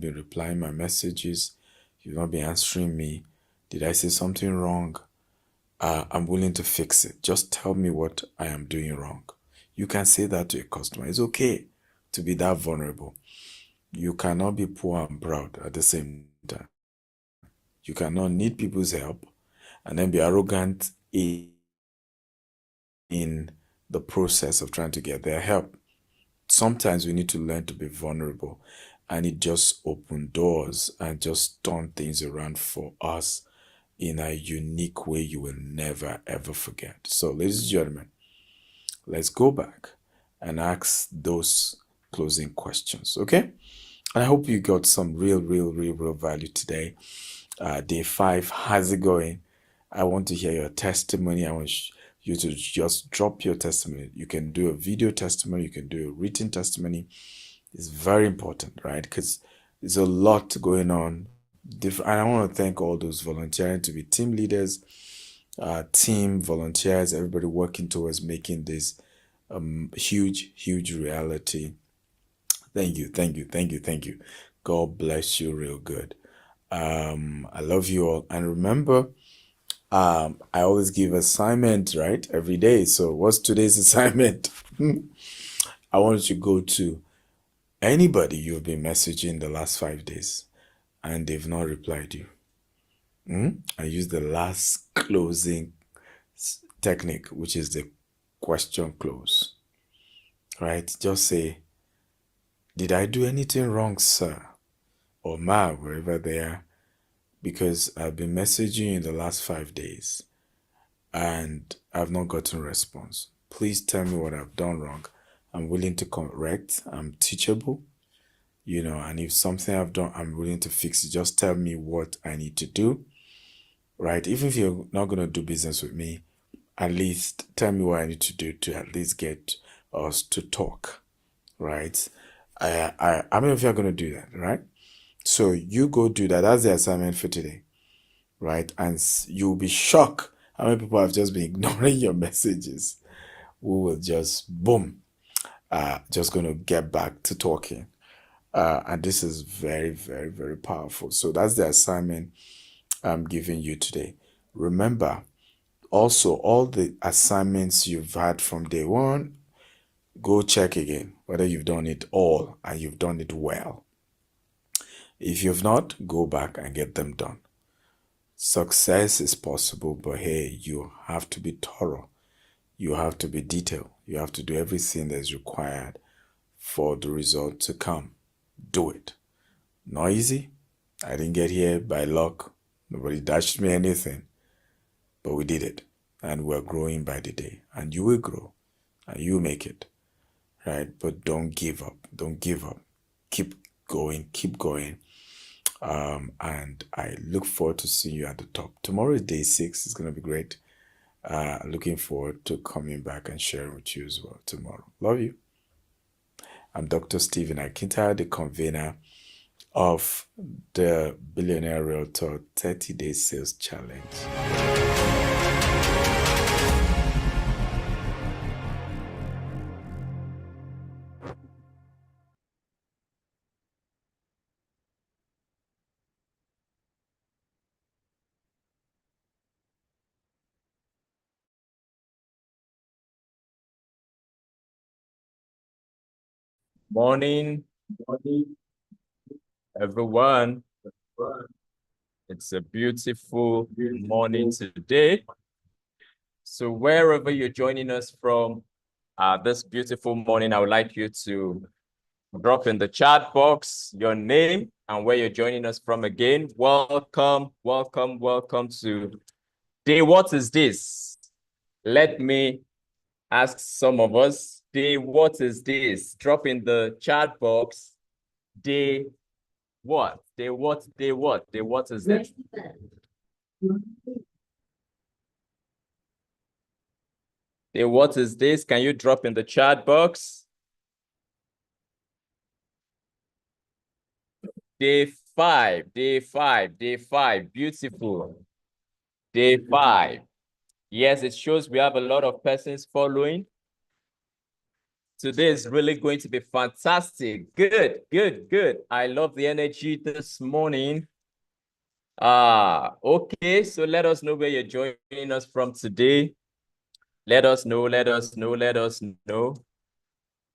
been replying my messages. You've not been answering me. Did I say something wrong? I'm willing to fix it. Just tell me what I am doing wrong. You can say that to a customer. It's okay to be that vulnerable. You cannot be poor and proud at the same time. You cannot need people's help and then be arrogant in the process of trying to get their help. Sometimes we need to learn to be vulnerable, and it just opens doors and just turn things around for us in a unique way you will never ever forget. So, ladies and gentlemen, let's go back and ask those closing questions, okay? And I hope you got some real value today. Day 5, how's it going? I want to hear your testimony. I want you to just drop your testimony. You can do a video testimony, you can do a written testimony. It's very important, right? Because there's a lot going on. And I want to thank all those volunteering to be team leaders, team volunteers, everybody working towards making this huge reality. Thank you. God bless you real good. I love you all. And remember, I always give assignment, right? Every day. So what's today's assignment? I want you to go to anybody you've been messaging the last 5 days and they've not replied you. I use the last closing technique, which is the question close. Right? Just say, did I do anything wrong, sir? Or ma, wherever they are, because I've been messaging you in the last 5 days and I've not gotten a response. Please tell me what I've done wrong. I'm willing to correct. I'm teachable, and if something I've done, I'm willing to fix it. Just tell me what I need to do, right? Even if you're not going to do business with me, at least tell me what I need to do to at least get us to talk, right? How many of you are going to do that, right? So you go do that. That's the assignment for today, right? And you'll be shocked how many people have just been ignoring your messages. We will just, boom, just going to get back to talking. And this is very powerful. So that's the assignment I'm giving you today. Remember, also, all the assignments you've had from day one, go check again whether you've done it all and you've done it well. If you've not, go back and get them done. Success is possible, but hey, you have to be thorough. You have to be detailed. You have to do everything that's required for the result to come. Do it. Not easy. I didn't get here by luck. Nobody dashed me anything. But we did it. And we're growing by the day. And you will grow. And you make it. Right? But don't give up. Don't give up. Keep going. Keep going. And I look forward to seeing you at the top. Tomorrow is day 6. It's going to be great. Looking forward to coming back and sharing with you as well tomorrow. Love you. I'm Dr. Stephen Akintayo, the convener of the Billionaire Realtor 30-Day Sales Challenge. Morning, everyone. It's a beautiful morning today. So wherever you're joining us from this beautiful morning, I would like you to drop in the chat box your name and where you're joining us from again. Welcome to day. What is this? Let me ask some of us. Day, what is this? Drop in the chat box. Day what? Day what? Day what? Day what is this? Day what is this? Can you drop in the chat box? Day 5. Beautiful. Day 5. Yes, it shows we have a lot of persons following. Today is really going to be fantastic. Good, good, good. I love the energy this morning. Okay, so let us know where you're joining us from today. Let us know, let us know, let us know.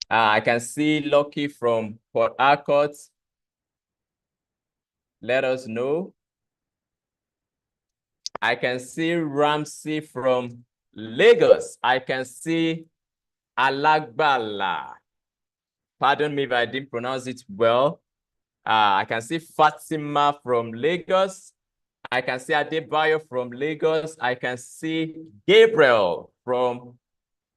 I can see Lucky from Port Harcourt. Let us know. I can see Ramsey from Lagos. I can see Alagbala. Pardon me if I didn't pronounce it well. I can see Fatima from Lagos. I can see Adebayo from Lagos. I can see Gabriel from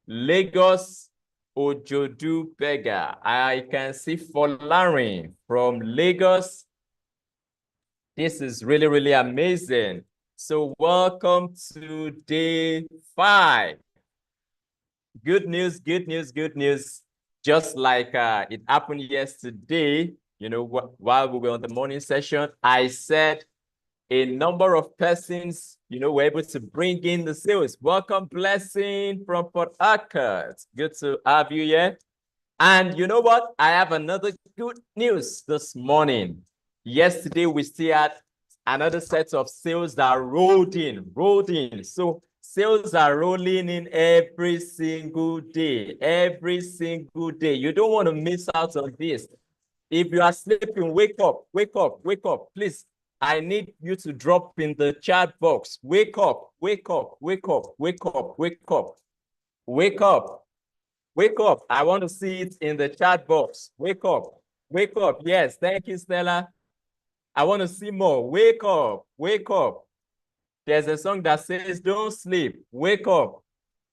Lagos, Ojodu Bega. I can see Folarin from Lagos. This is really, really amazing. So welcome to day 5. Good news, good news, good news. Just like it happened yesterday, you know, while we were on the morning session, I said a number of persons, you know, were able to bring in the sales. Welcome, Blessing from Port Harcourt. Good to have you here. And you know what? I have another good news this morning. Yesterday, we still had another set of sales that rolled in. So sales are rolling in every single day. You don't want to miss out on this. If you are sleeping, wake up, wake up, wake up. Please, I need you to drop in the chat box. Wake up, wake up, wake up, wake up, wake up, wake up, wake up. I want to see it in the chat box. Wake up, wake up. Yes, thank you, Stella. I want to see more. Wake up, wake up. There's a song that says, don't sleep, wake up,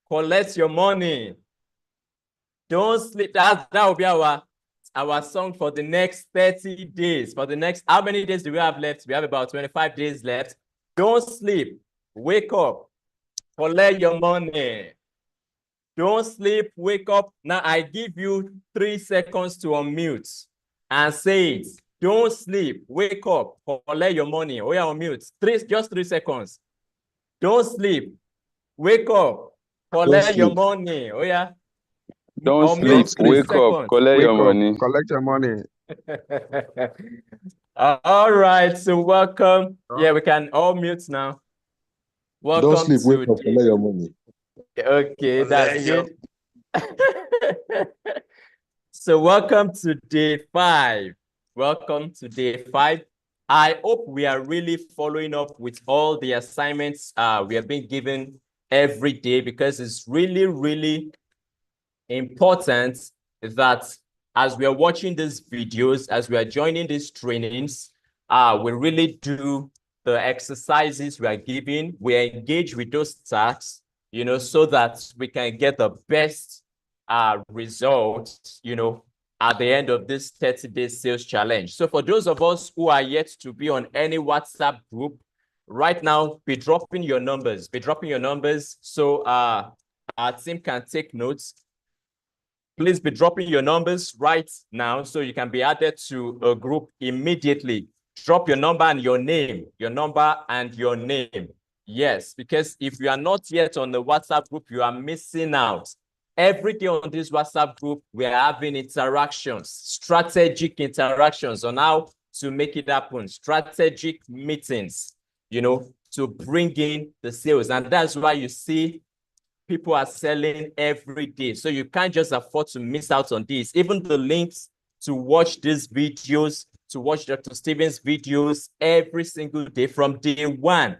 collect your money. Don't sleep. That will be our song for the next 30 days. For the next, how many days do we have left? We have about 25 days left. Don't sleep. Wake up. Collect your money. Don't sleep. Wake up. Now I give you 3 seconds to unmute and say it. Don't sleep. Wake up. Collect your money. Oh yeah, unmute. Just 3 seconds. Don't sleep. Wake up. Collect your money. Oh yeah. Don't sleep. Wake up. Collect your money. Collect your money. All right. So welcome. Yeah, we can all mute now. Welcome. Don't sleep. Wake up. Collect your money. Okay, that's good. So welcome to day 5. Welcome to day 5. I hope we are really following up with all the assignments we have been given every day, because it's really, really important that as we are watching these videos, as we are joining these trainings, we really do the exercises we are giving. We engage with those tasks, you know, so that we can get the best results, you know, at the end of this 30-day sales challenge. So for those of us who are yet to be on any WhatsApp group, right now, be dropping your numbers. So our team can take notes. Please be dropping your numbers right now so you can be added to a group immediately. Drop your number and your name, Yes, because if you are not yet on the WhatsApp group, you are missing out. Every day on this WhatsApp group, we are having interactions, strategic interactions on how to make it happen, strategic meetings, you know, to bring in the sales. And that's why you see people are selling every day. So you can't just afford to miss out on this. Even the links to watch these videos, to watch Dr. Stephen's videos every single day from day 1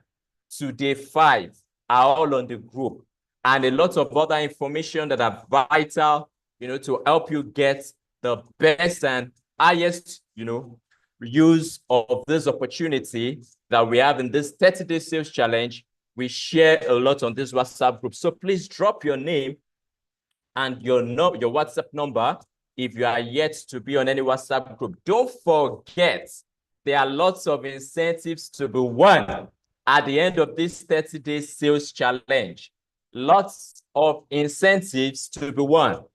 to day 5 are all on the group. And a lot of other information that are vital, you know, to help you get the best and highest, you know, use of this opportunity that we have in this 30-day sales challenge. We share a lot on this WhatsApp group. So please drop your name and your WhatsApp number if you are yet to be on any WhatsApp group. Don't forget, there are lots of incentives to be won at the end of this 30-day sales challenge. Lots of incentives to be won.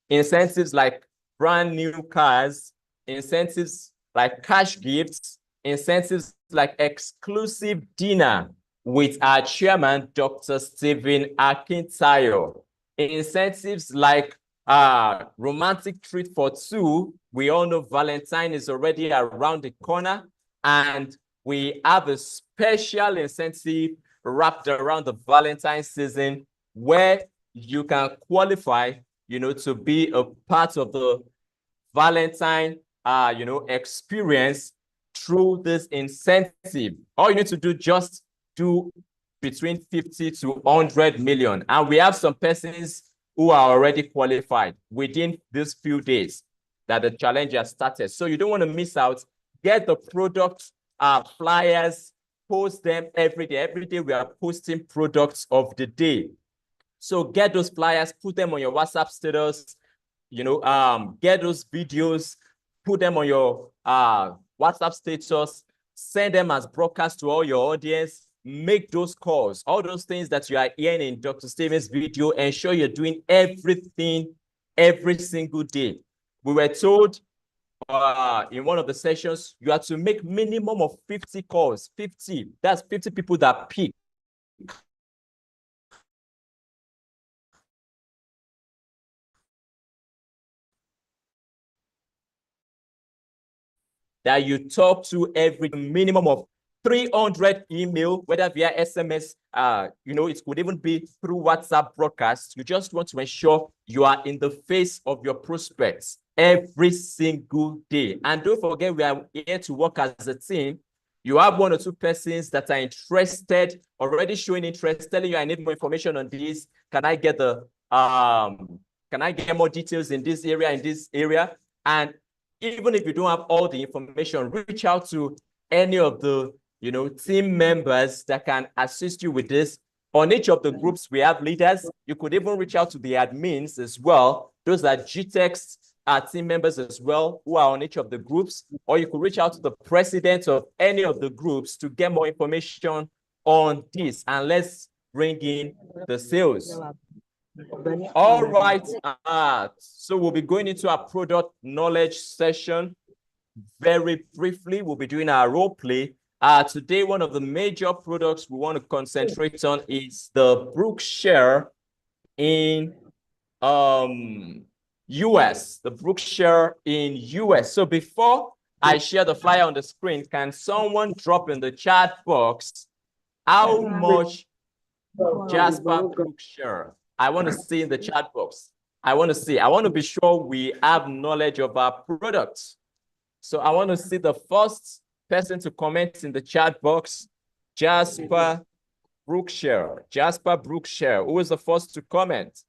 Incentives like brand new cars, incentives like cash gifts, incentives like exclusive dinner with our chairman, Dr. Stephen Akintayo. Incentives like romantic treat for two. We all know Valentine is already around the corner, and we have a special incentive wrapped around the Valentine season where you can qualify, to be a part of the Valentine, experience through this incentive. All you need to do, just do between 50 to 100 million. And we have some persons who are already qualified within these few days that the challenge has started. So you don't want to miss out. Get the product flyers, post them every day. Every day we are posting products of the day. So get those flyers, put them on your WhatsApp status, get those videos, put them on your WhatsApp status, send them as broadcast to all your audience, make those calls, all those things that you are hearing in Dr. Stephen's video, ensure you're doing everything every single day. We were told in one of the sessions, you have to make minimum of 50 calls, 50. That's 50 people that pick. That you talk to every minimum of 300 email, whether via SMS, it could even be through WhatsApp broadcast. You just want to ensure you are in the face of your prospects every single day. And don't forget, we are here to work as a team. You have one or two persons that are interested, already showing interest, telling you, I need more information on this. Can I get more details in this area? And even if you don't have all the information, reach out to any of the team members that can assist you with this. On each of the groups, we have leaders. You could even reach out to the admins as well. Those are Gtext team members as well who are on each of the groups. Or you could reach out to the president of any of the groups to get more information on this. And let's bring in the sales. All right, so we'll be going into our product knowledge session. Very briefly, we'll be doing our role play. Today, one of the major products we want to concentrate on is the Brookshire in US. The Brookshire in US. So before I share the flyer on the screen, can someone drop in the chat box how much Jasper Brookshire? I want to see in the chat box. I want to be sure we have knowledge of our products. So I want to see the first person to comment in the chat box, Jasper Brookshire. Jasper Brookshire, who is the first to comment?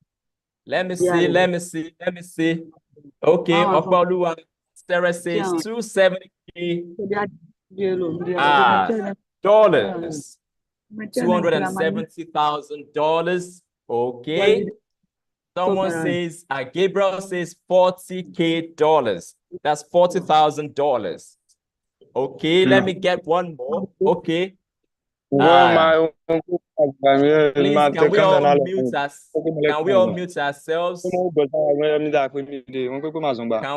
Let me see. Okay, Opaluwa, Sarah says $270,000. $270,000. Okay. Someone says, Gabriel says $40,000. That's $40,000. Okay, let me get one more. Okay. Please, can we all mute us? Can we all mute ourselves? Can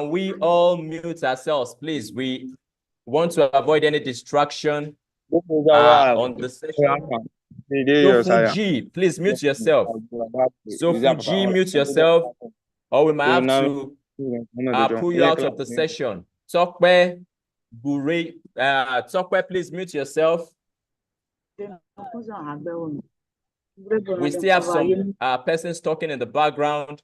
we all mute ourselves, please? We want to avoid any distraction on the session. Sofuji, please mute yourself. Sofuji, mute yourself, or we might have to pull you out of the session. Tokwe, Bure, Tokwe, please mute yourself. We still have some persons talking in the background.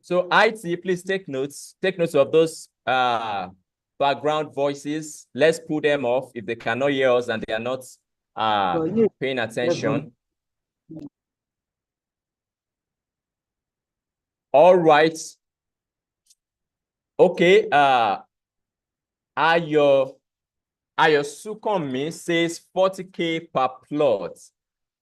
So IT, please take notes. Take notes of those background voices. Let's pull them off if they cannot hear us and they are not paying attention. All right. Okay. Ayo Sukomi says 40K per plot.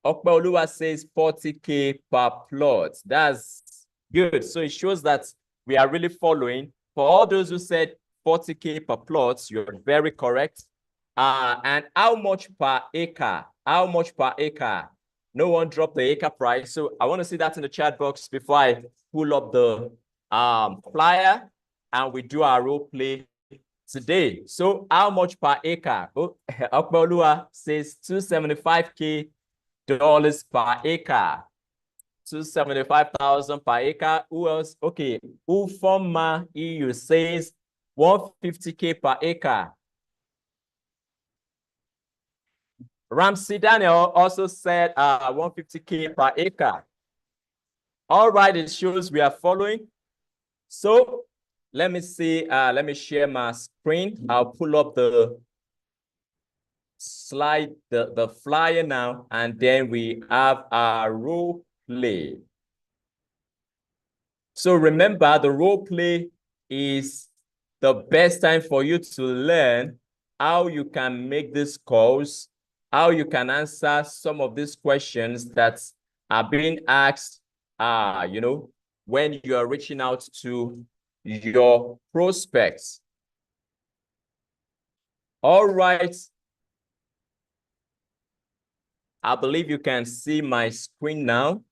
Okpeoluwa says 40K per plot. That's good. So it shows that we are really following. For all those who said 40K per plot, you're very correct. And how much per acre? How much per acre? No one dropped the acre price. So I want to see that in the chat box before I pull up the flyer and we do our role play today. So how much per acre? Oh, Okbeolua says $275K per acre. 275,000 per acre. Who else? Okay. Ufoma EU says 150K per acre. Ramsey Daniel also said 150K per acre. All right, it shows we are following. So let me see, let me share my screen. I'll pull up the slide, the flyer now, and then we have our role play. So remember, the role play is the best time for you to learn how you can make these calls, how you can answer some of these questions that are being asked, you know, when you are reaching out to your prospects. All right. I believe you can see my screen now.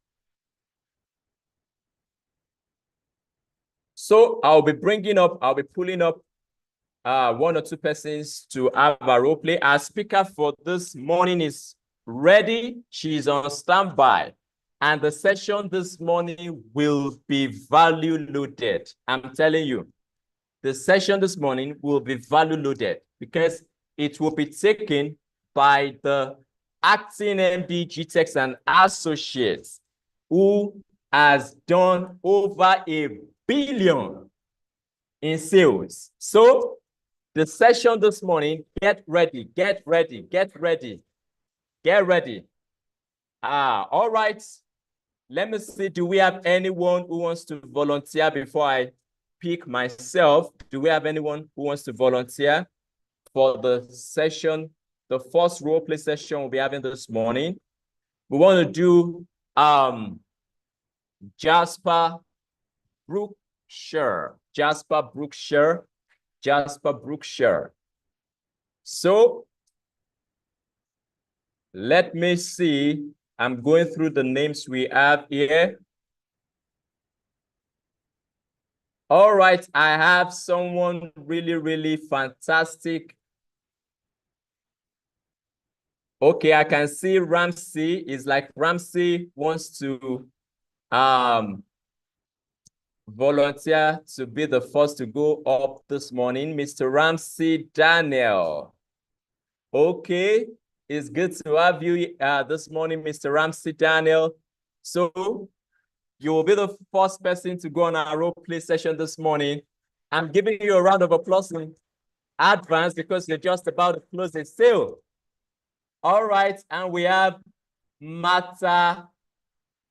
So I'll be pulling up one or two persons to have a role play. Our speaker for this morning is ready. She's on standby. And the session this morning will be value loaded. I'm telling you, the session this morning will be value loaded because it will be taken by the acting MD Gtext Associates, who has done over $1 billion in sales. So the session this morning, get ready, get ready, get ready, get ready. All right. Let me see, do we have anyone who wants to volunteer before I pick myself? Do we have anyone who wants to volunteer for the session, the first role play session we'll be having this morning? We want to do Jasper Brookshire. So let me see. I'm going through the names we have here. All right, I have someone really, really fantastic. Okay, I can see Ramsey. It's like Ramsey wants to volunteer to be the first to go up this morning. Mr. Ramsey Daniel. Okay, it's good to have you this morning, Mr. Ramsey Daniel. So you will be the first person to go on our role play session this morning. I'm giving you a round of applause in advance because you're just about to close the sale. All right, and we have Martha.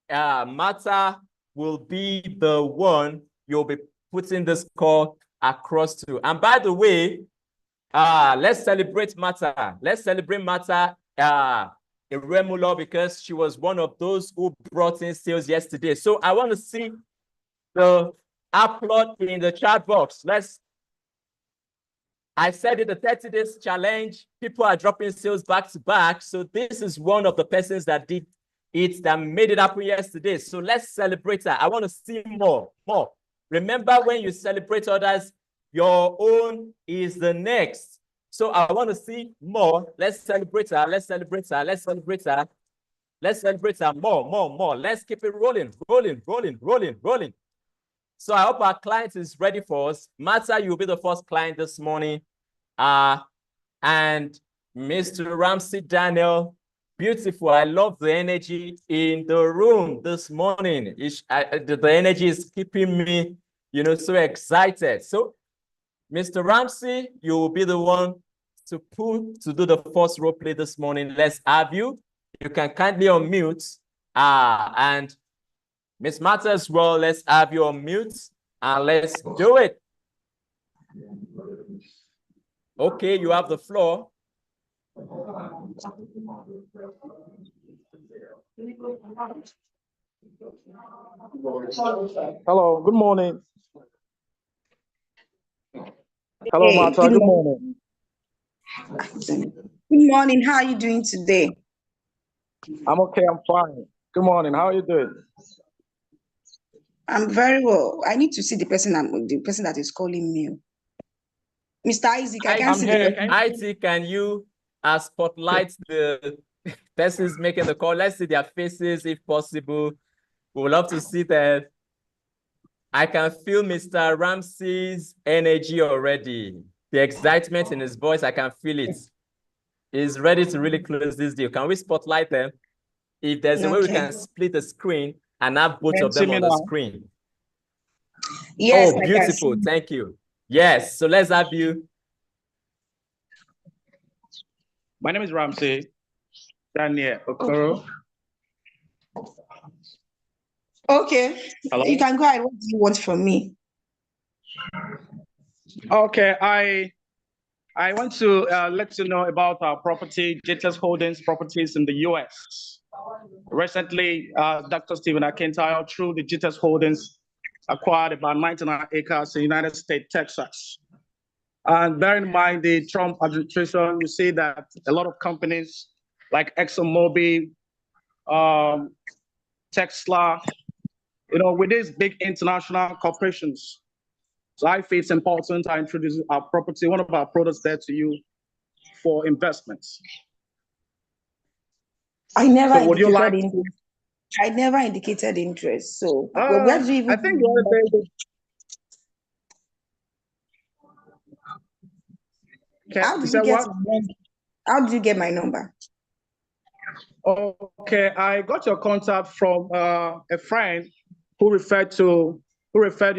Martha will be the one you'll be putting this call across to. And by the way, let's celebrate Martha. Let's celebrate Martha Iremulo because she was one of those who brought in sales yesterday. So I want to see the upload in the chat box. I said it, the 30 days challenge, people are dropping sales back to back. So this is one of the persons that did it, that made it happen yesterday. So let's celebrate her. I want to see more. Remember, when you celebrate others, your own is the next. So I want to see more. Let's celebrate her. Let's celebrate her. Let's celebrate her. Let's celebrate her. More. Let's keep it rolling. So I hope our client is ready for us. Martha, you'll be the first client this morning. And Mr. Ramsey Daniel, beautiful. I love the energy in the room this morning. The energy is keeping me, so excited. So, Mr. Ramsey, you will be the one to do the first role play this morning. Let's have you. You can kindly unmute. And Miss Martha as well, let's have you on mute. And let's do it. Okay, you have the floor. Hello, good morning. Hello, Martha, good morning. Good morning, how are you doing today? I'm okay, I'm fine. Good morning, how are you doing? I'm very well. I need to see the person that is calling me. Mr. Isaac, I can't see the person. Isaac, can you spotlight the persons making the call? Let's see their faces if possible. We would love to see that. I can feel Mr. Ramsey's energy already. The excitement in his voice, I can feel it. He's ready to really close this deal. Can we spotlight them? If there's a way we can split the screen and have both of them on the screen. Yes, oh, beautiful. Thank you. Yes, so let's have you. My name is Ramsey Daniel Okoro. Okay. Hello? You can go ahead. What do you want from me? Okay, I want to let you know about our property, Gtext Holdings properties in the US. Recently, Dr. Stephen Akintayo, through the Gtext Holdings, acquired about 99 acres in the United States, Texas. And bear in mind the Trump administration, you see that a lot of companies like ExxonMobil, Tesla, with these big international corporations. So I feel it's important to introduce our property, one of our products there to you for investments. I never indicated interest. I never indicated interest. So where do you even? I think the other day. Okay. How did you get my number? Okay, I got your contact from a friend who referred you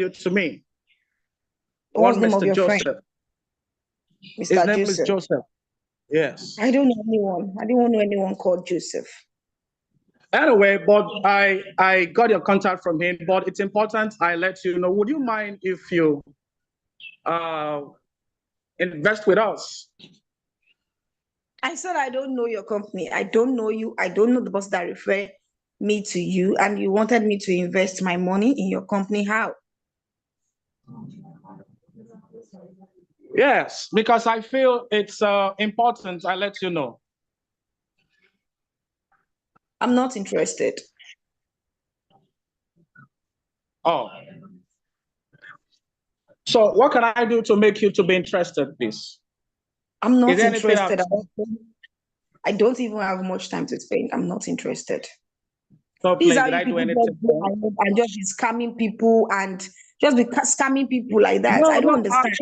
to me. What's the name of your Joseph. friend? Mr. His name Joseph. is Joseph. Yes. I don't know anyone. I don't know anyone called Joseph. Anyway, but I got your contact from him, but it's important I let you know. Would you mind if you invest with us? I said I don't know your company. I don't know you. I don't know the boss that referred me to you, and you wanted me to invest my money in your company. How? Yes, because I feel it's important I let you know. I'm not interested. Oh. So what can I do to make you to be interested, please? I'm not interested. I don't even have much time to spend. I'm not interested. So please, did I do anything? And just be scamming people and just be scamming people like that. I don't understand.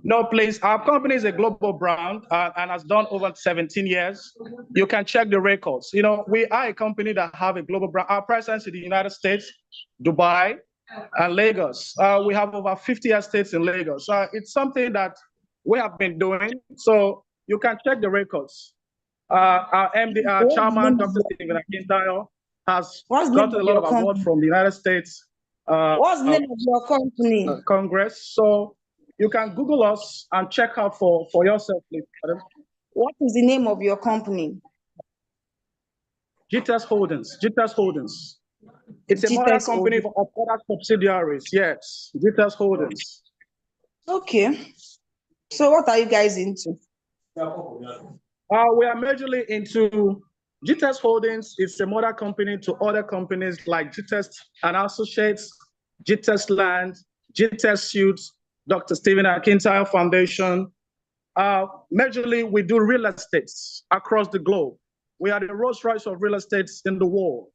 No, please. Our company is a global brand and has done over 17 years. You can check the records. We are a company that have a global brand. Our presence in the United States, Dubai, and Lagos. We have over 50 estates in Lagos. It's something that we have been doing. So you can check the records. Our MD, chairman, Dr. Stephen Akintayo, has gotten a lot of awards from the United States. What's the name of your company? Congress. So you can Google us and check out for yourself, please. What is the name of your company? Gtext Holdings. Gtext Holdings. It's a mother company of other subsidiaries. Yes, Gtext Holdings. Okay. So what are you guys into? We are majorly into Gtext Holdings. It's a mother company to other companies like Gtext Associates, Gtext Land, Gtext Associates, Dr. Stephen Akintayo Foundation. Majorly, we do real estate across the globe. We are the Rolls Royce of real estate in the world.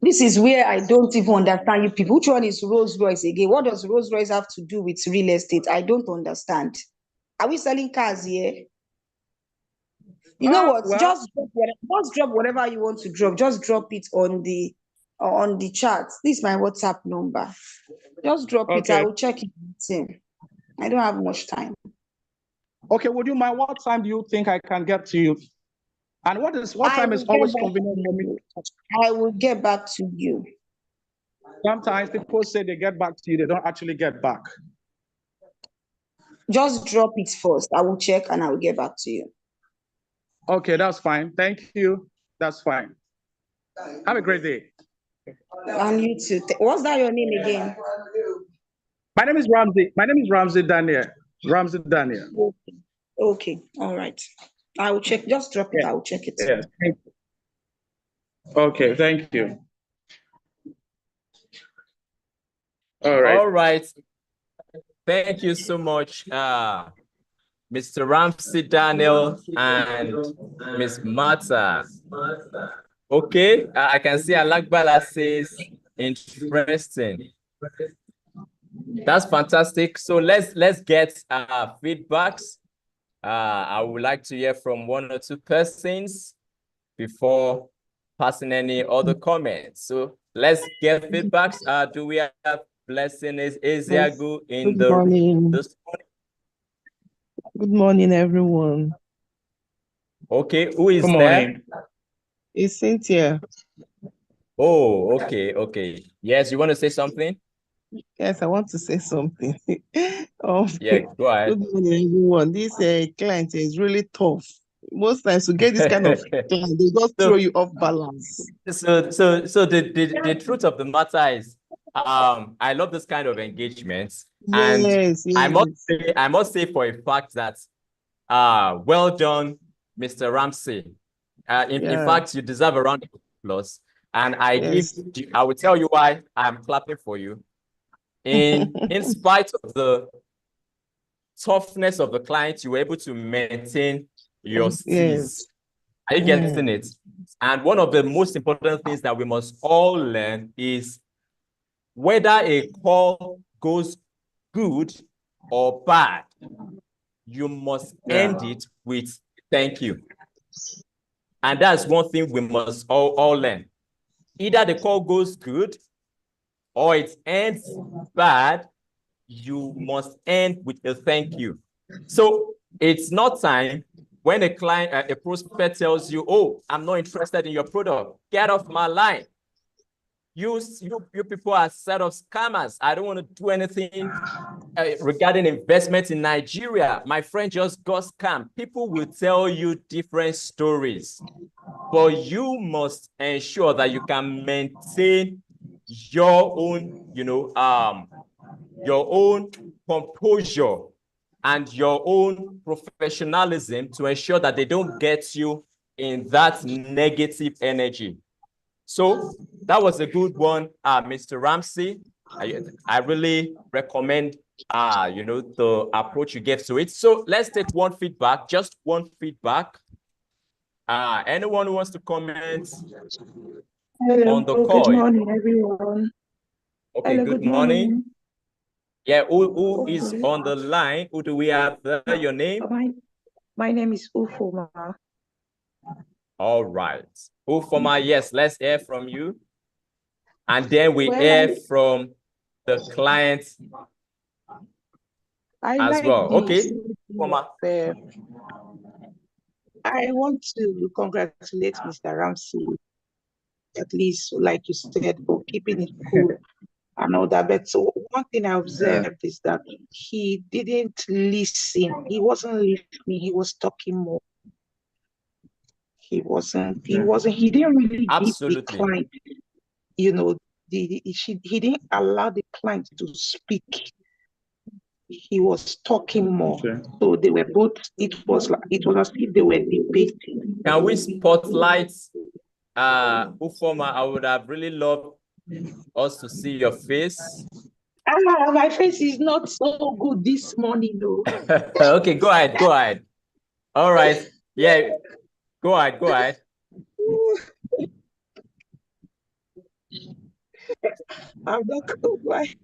This is where I don't even understand you people. Which one is Rolls Royce again? What does Rolls Royce have to do with real estate? I don't understand. Are we selling cars here? You know what? Well, just drop whatever you want to drop. Just drop it on the chat. This is my WhatsApp number. Just drop it. I will check it. I don't have much time. Okay, would you mind? What time do you think I can get to you? And what time is always convenient for me? I will get back to you. Sometimes people say they get back to you, they don't actually get back. Just drop it first. I will check and I will get back to you. Okay, that's fine. Thank you. That's fine. Have a great day. And you too. What's that your name again? My name is Ramsey. My name is Ramsey Daniel. Ramsey Daniel. Okay. All right. I will check. Just drop it. Yeah. I will check it. Yes. Thank you. Okay. Thank you. All right. All right. Thank you so much, Mr. Ramsey Daniel and Miss Martha. Okay, I can see Alagbala says interesting. That's fantastic. So let's get feedbacks. I would like to hear from 1 or 2 persons before passing any other comments. So let's get feedbacks. Do we have Blessing is Eziagu in Good morning. this morning? Good morning, everyone. Okay, who is Good there? morning. It's Cynthia. Oh, okay. Yes, you want to say something? Yes, I want to say something. Yeah, go ahead. Good morning, everyone. This client is really tough. Most times to get this kind of client, they just throw you off balance. So the truth of the matter is, I love this kind of engagements. Yes, And I must say for a fact that, well done, Mr. Ramsey. In fact, you deserve a round of applause. And I will tell you why I'm clapping for you. In spite of the toughness of the client, you were able to maintain your steez. Are you getting it? And one of the most important things that we must all learn is whether a call goes good or bad, you must end it with thank you. And that's one thing we must all learn. Either the call goes good or it ends bad, you must end with a thank you. So it's not time when a client, a prospect tells you, oh, I'm not interested in your product, get off my line. You people are a set of scammers. I don't want to do anything regarding investment in Nigeria. My friend just got scammed. People will tell you different stories, but you must ensure that you can maintain your own, your own composure and your own professionalism to ensure that they don't get you in that negative energy. So that was a good one, Mr. Ramsey. I really recommend, the approach you gave to it. So let's take one feedback, just one feedback. Anyone who wants to comment on the call? Good morning, everyone. Okay, Hello, good morning. Yeah, who is on the line? Who do we have there? Your name? My name is Ufoma. All right. Ufoma, yes, let's hear from you. And then we hear from the client as well. Okay, Ufoma. I want to congratulate Mr. Ramsey, at least, like you said, for keeping it cool and all that. But so one thing I observed is that he didn't listen. He wasn't listening. He was talking more. He didn't really give the client, he didn't allow the client to speak. He was talking more. So they were both, it was as if they were debating. Can we spotlight Ufoma? I would have really loved us to see your face. My face is not so good this morning, though. Okay, go ahead. All right. Yeah, go ahead. I'm not good.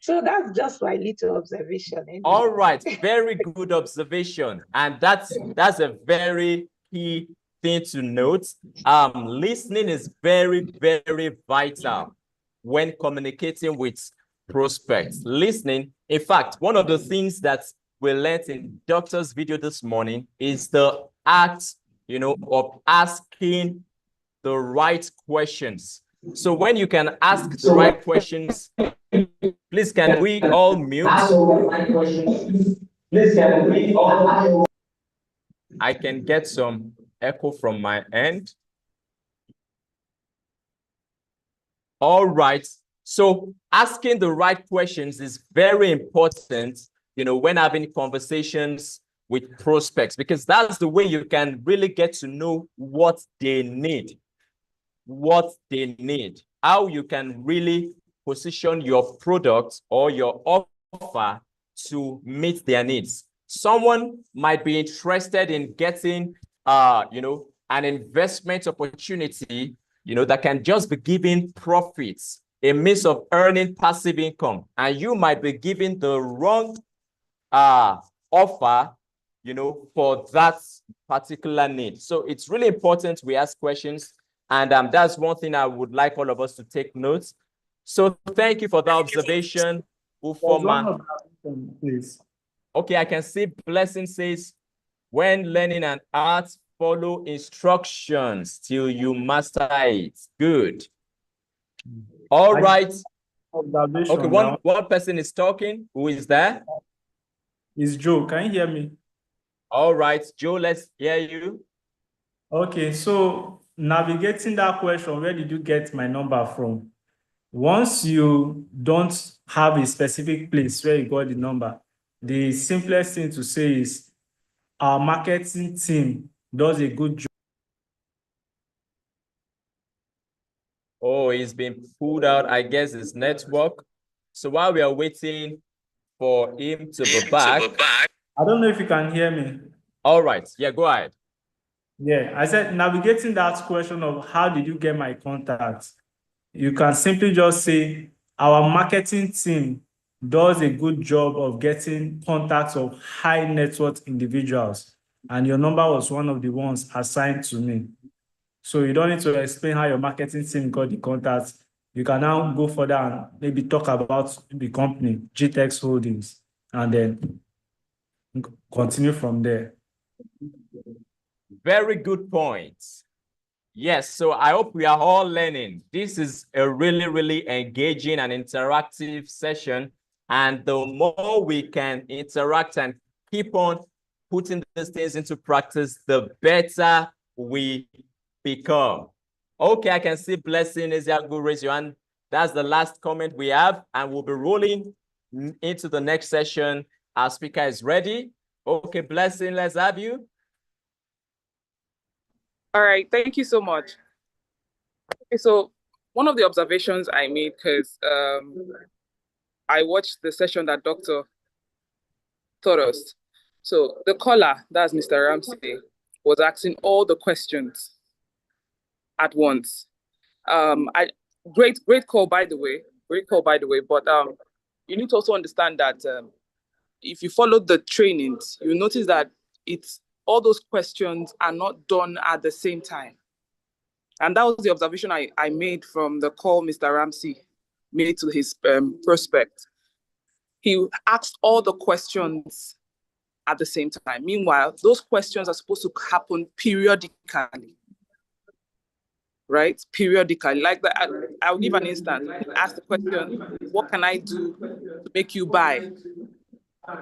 So that's just my little observation. Anyway. All right, very good observation. And that's a very key thing to note. Listening is very, very vital when communicating with prospects. Listening, in fact, one of the things that we learned in Doctor's video this morning is the act, of asking the right questions. So when you can ask the right questions, please can we all mute? I can get some echo from my end. All right. So asking the right questions is very important, when having conversations with prospects, because that's the way you can really get to know what they need, how you can really position your product or your offer to meet their needs. Someone might be interested in getting, you know, an investment opportunity, you know, that can just be giving profits, a means of earning passive income, and you might be giving the wrong offer, you know, for that particular need. So it's really important we ask questions, and that's one thing I would like all of us to take notes. So thank you for the observation, Ufoma. Please. Okay, I can see Blessing says, when learning an art, follow instructions till you master it. Good. All right. Okay, one person is talking. Who is that? It's Joe. Can you hear me? All right, Joe, let's hear you. Okay, so navigating that question, where did you get my number from? Once you don't have a specific place where you got the number, the simplest thing to say is our marketing team does a good job. Oh, he's been pulled out. I guess it's network. So while we are waiting for him to be back. I don't know if you can hear me. All right. Yeah, go ahead. Yeah, I said navigating that question of how did you get my contact? You can simply just say our marketing team does a good job of getting contacts of high net worth individuals, and your number was one of the ones assigned to me. So you don't need to explain how your marketing team got the contacts. You can now go further and maybe talk about the company, Gtext Holdings, and then continue from there. Very good point. Yes, so I hope we are all learning. This is a really, really engaging and interactive session. And the more we can interact and keep on putting these things into practice, the better we become. Okay, I can see Blessing is your good, raise your hand. That's the last comment we have, and we'll be rolling into the next session. Our speaker is ready. Okay, Blessing, let's have you. All right, thank you so much. Okay, so one of the observations I made, because I watched the session that Dr. taught us. So the caller, that's Mr. Ramsey, was asking all the questions at once. Great call, by the way. Great call, by the way. But you need to also understand that if you follow the trainings, you notice that all those questions are not done at the same time. And that was the observation I made from the call Mr. Ramsey made to his prospect. He asked all the questions at the same time. Meanwhile, those questions are supposed to happen periodically, right? Periodically. Like that, I'll give an instance. Ask the question, what can I do to make you buy?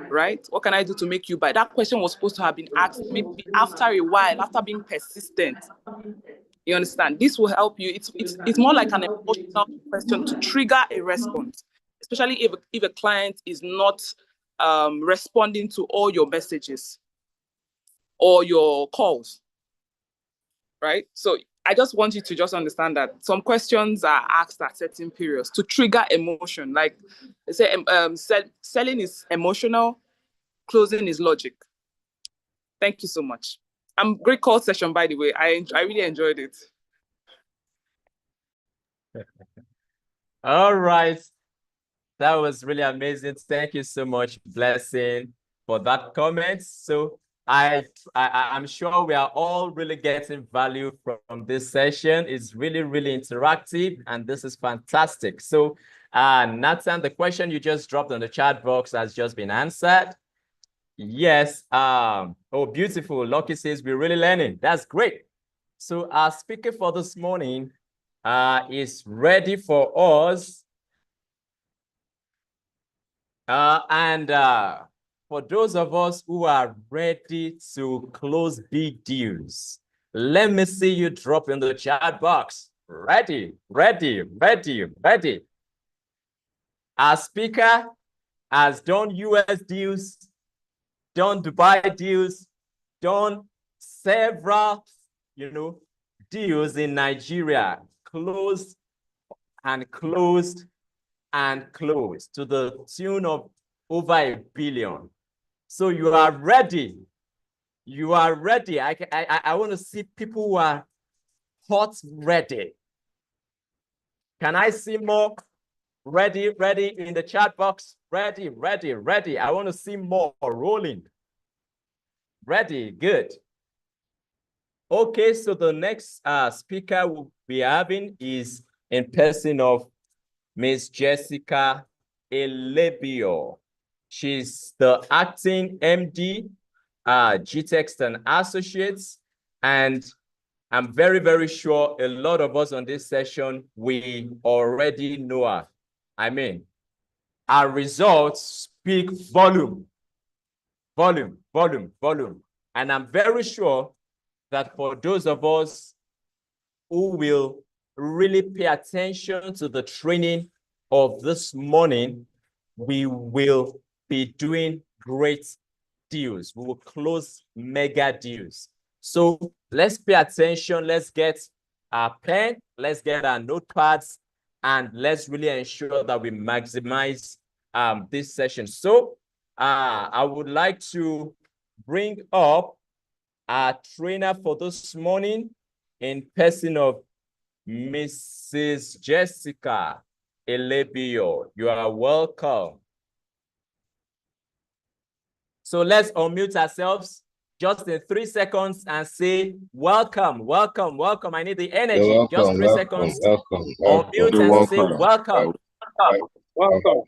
Right? What can I do to make you buy? That question was supposed to have been asked maybe after a while, after being persistent. You understand? This will help you. It's more like an emotional question to trigger a response, especially if a client is not responding to all your messages or your calls, right? So I just want you to just understand that some questions are asked at certain periods to trigger emotion. Like they say, selling is emotional, closing is logic. Thank you so much. Great call session, by the way. I really enjoyed it. All right. That was really amazing. Thank you so much, Blessing, for that comment. So I'm sure we are all really getting value from this session. It's really, really interactive, and this is fantastic. So Nathan, the question you just dropped on the chat box has just been answered. Yes. Oh, beautiful. Lucky says we're really learning. That's great. So our speaker for this morning is ready for us. For those of us who are ready to close big deals, let me see you drop in the chat box. Ready, ready, ready, ready. Our speaker has done US deals, done Dubai deals, done several, deals in Nigeria, closed and closed and closed to the tune of over $1 billion. So you are ready. You are ready. I want to see people who are hot ready. Can I see more? Ready in the chat box. Ready. I want to see more rolling. Ready, good. Okay, so the next speaker we'll be having is in person of Miss Jessica Elebio. She's the acting MD, Gtext Associates, and I'm very, very sure a lot of us on this session, we already know her. I mean, our results speak volume. And I'm very sure that for those of us who will really pay attention to the training of this morning, we will be doing great deals. We will close mega deals. So let's pay attention. Let's get our pen, let's get our notepads, and let's really ensure that we maximize this session. So I would like to bring up our trainer for this morning in person of Mrs. Jessica Elebio. You are welcome. So let's unmute ourselves just in 3 seconds and say, welcome. I need the energy. Just 3 seconds. Unmute and say, welcome. Welcome.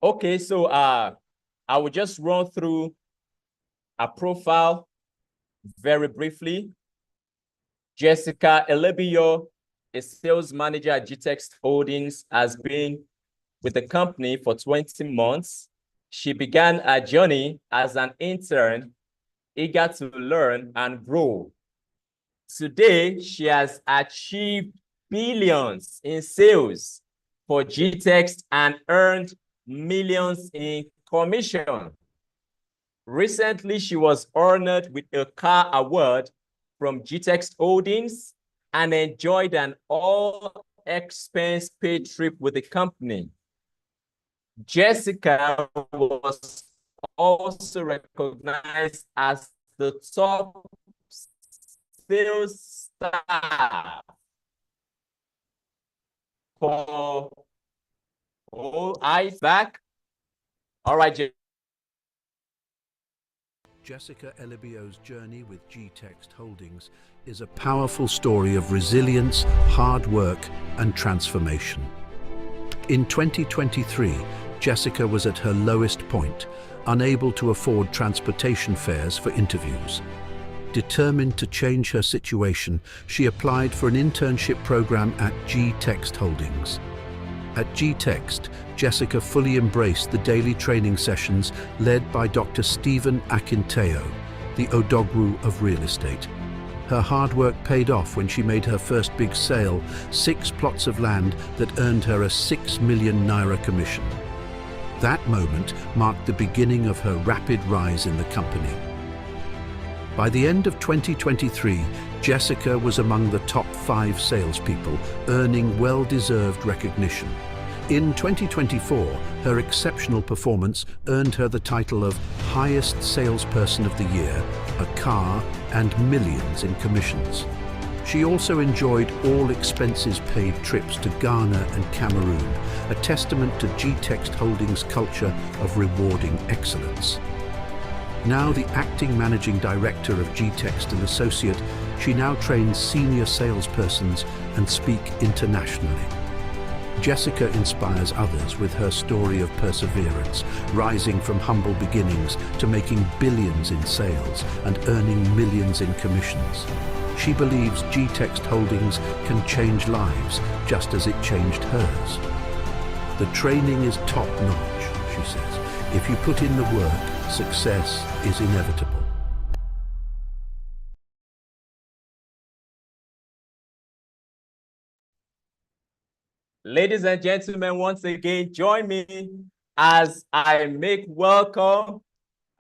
Okay, so I will just run through a profile very briefly. Jessica Elebio, a sales manager at Gtext Holdings, has been with the company for 20 months. She began her journey as an intern, eager to learn and grow. Today, she has achieved billions in sales for Gtext and earned millions in commission. Recently, she was honored with a car award from Gtext Holdings and enjoyed an all-expense paid trip with the company. Jessica was also recognized as the top sales staff for back. All right, Jessica Elebio's journey with Gtext Holdings is a powerful story of resilience, hard work, and transformation. In 2023, Jessica was at her lowest point, unable to afford transportation fares for interviews. Determined to change her situation, she applied for an internship program at Gtext Holdings. At Gtext, Jessica fully embraced the daily training sessions led by Dr. Stephen Akintayo, the Odogwu of real estate. Her hard work paid off when she made her first big sale, 6 plots of land that earned her a 6 million naira commission. That moment marked the beginning of her rapid rise in the company. By the end of 2023, Jessica was among the top 5 salespeople, earning well-deserved recognition. In 2024, her exceptional performance earned her the title of Highest Salesperson of the Year, a car, and millions in commissions. She also enjoyed all expenses-paid trips to Ghana and Cameroon, a testament to Gtext Holdings' culture of rewarding excellence. Now the acting managing director of Gtext and Associate, she now trains senior salespersons and speak internationally. Jessica inspires others with her story of perseverance, rising from humble beginnings to making billions in sales and earning millions in commissions. She believes Gtext Holdings can change lives just as it changed hers. The training is top-notch, she says. If you put in the work, success is inevitable. Ladies and gentlemen, once again, join me as I make welcome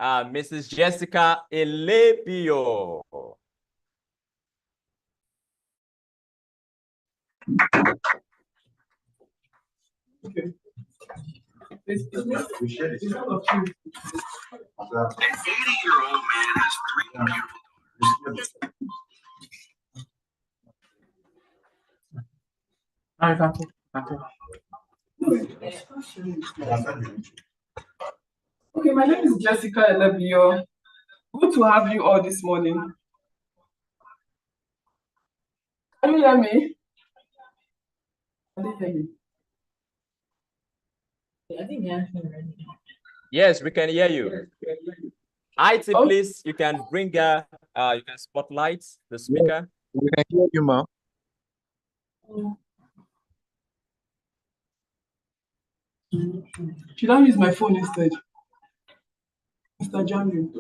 Mrs. Jessica Elebio. Okay. It's all of you. An 80-year-old man has 3 beautiful daughters. I can't talk. Okay, my name is Jessica Elebio. Good to have you all this morning. Can you hear me? Can you hear me? I think yeah. Yes, we can hear you. IT, please, you can bring you can spotlight the speaker. We can hear you, ma. Should I use my phone instead? Mr. Jamil.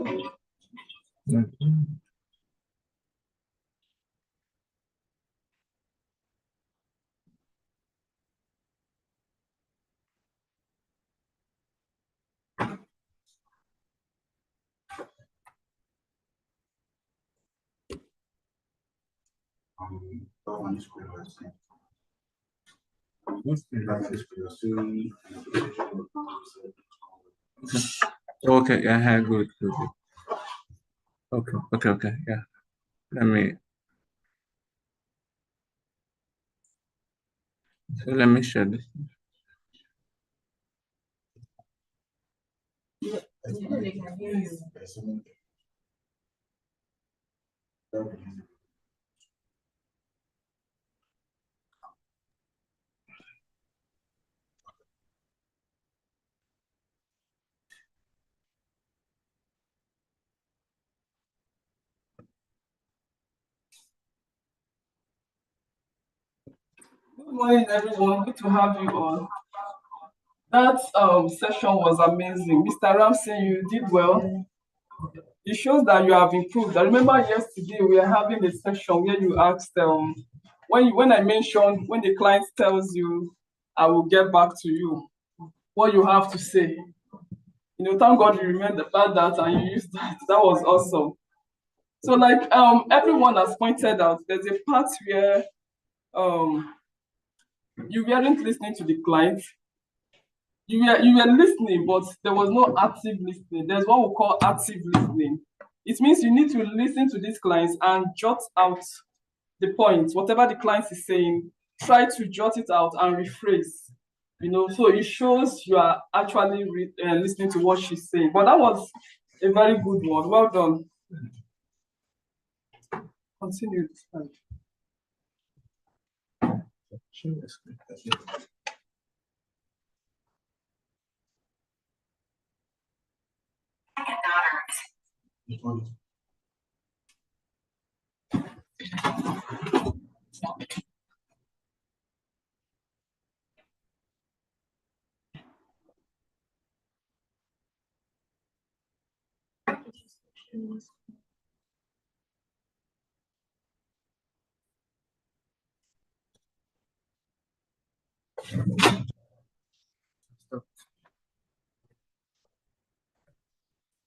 Okay, yeah, good. Okay, yeah. Let me share this. Good morning, everyone. Good to have you all. That session was amazing. Mr. Ramsey, you did well. It shows that you have improved. I remember yesterday we were having a session where you asked when I mentioned when the client tells you, I will get back to you, what you have to say. You know, thank God you remembered about that and you used that. That was awesome. So like everyone has pointed out, there's a part where you weren't listening to the client. You were listening, but there was no active listening. There's what we call active listening. It means you need to listen to these clients and jot out the points, whatever the client is saying, try to jot it out and rephrase. You know, so it shows you are actually listening to what she's saying. But that was a very good one. Well done. Continue.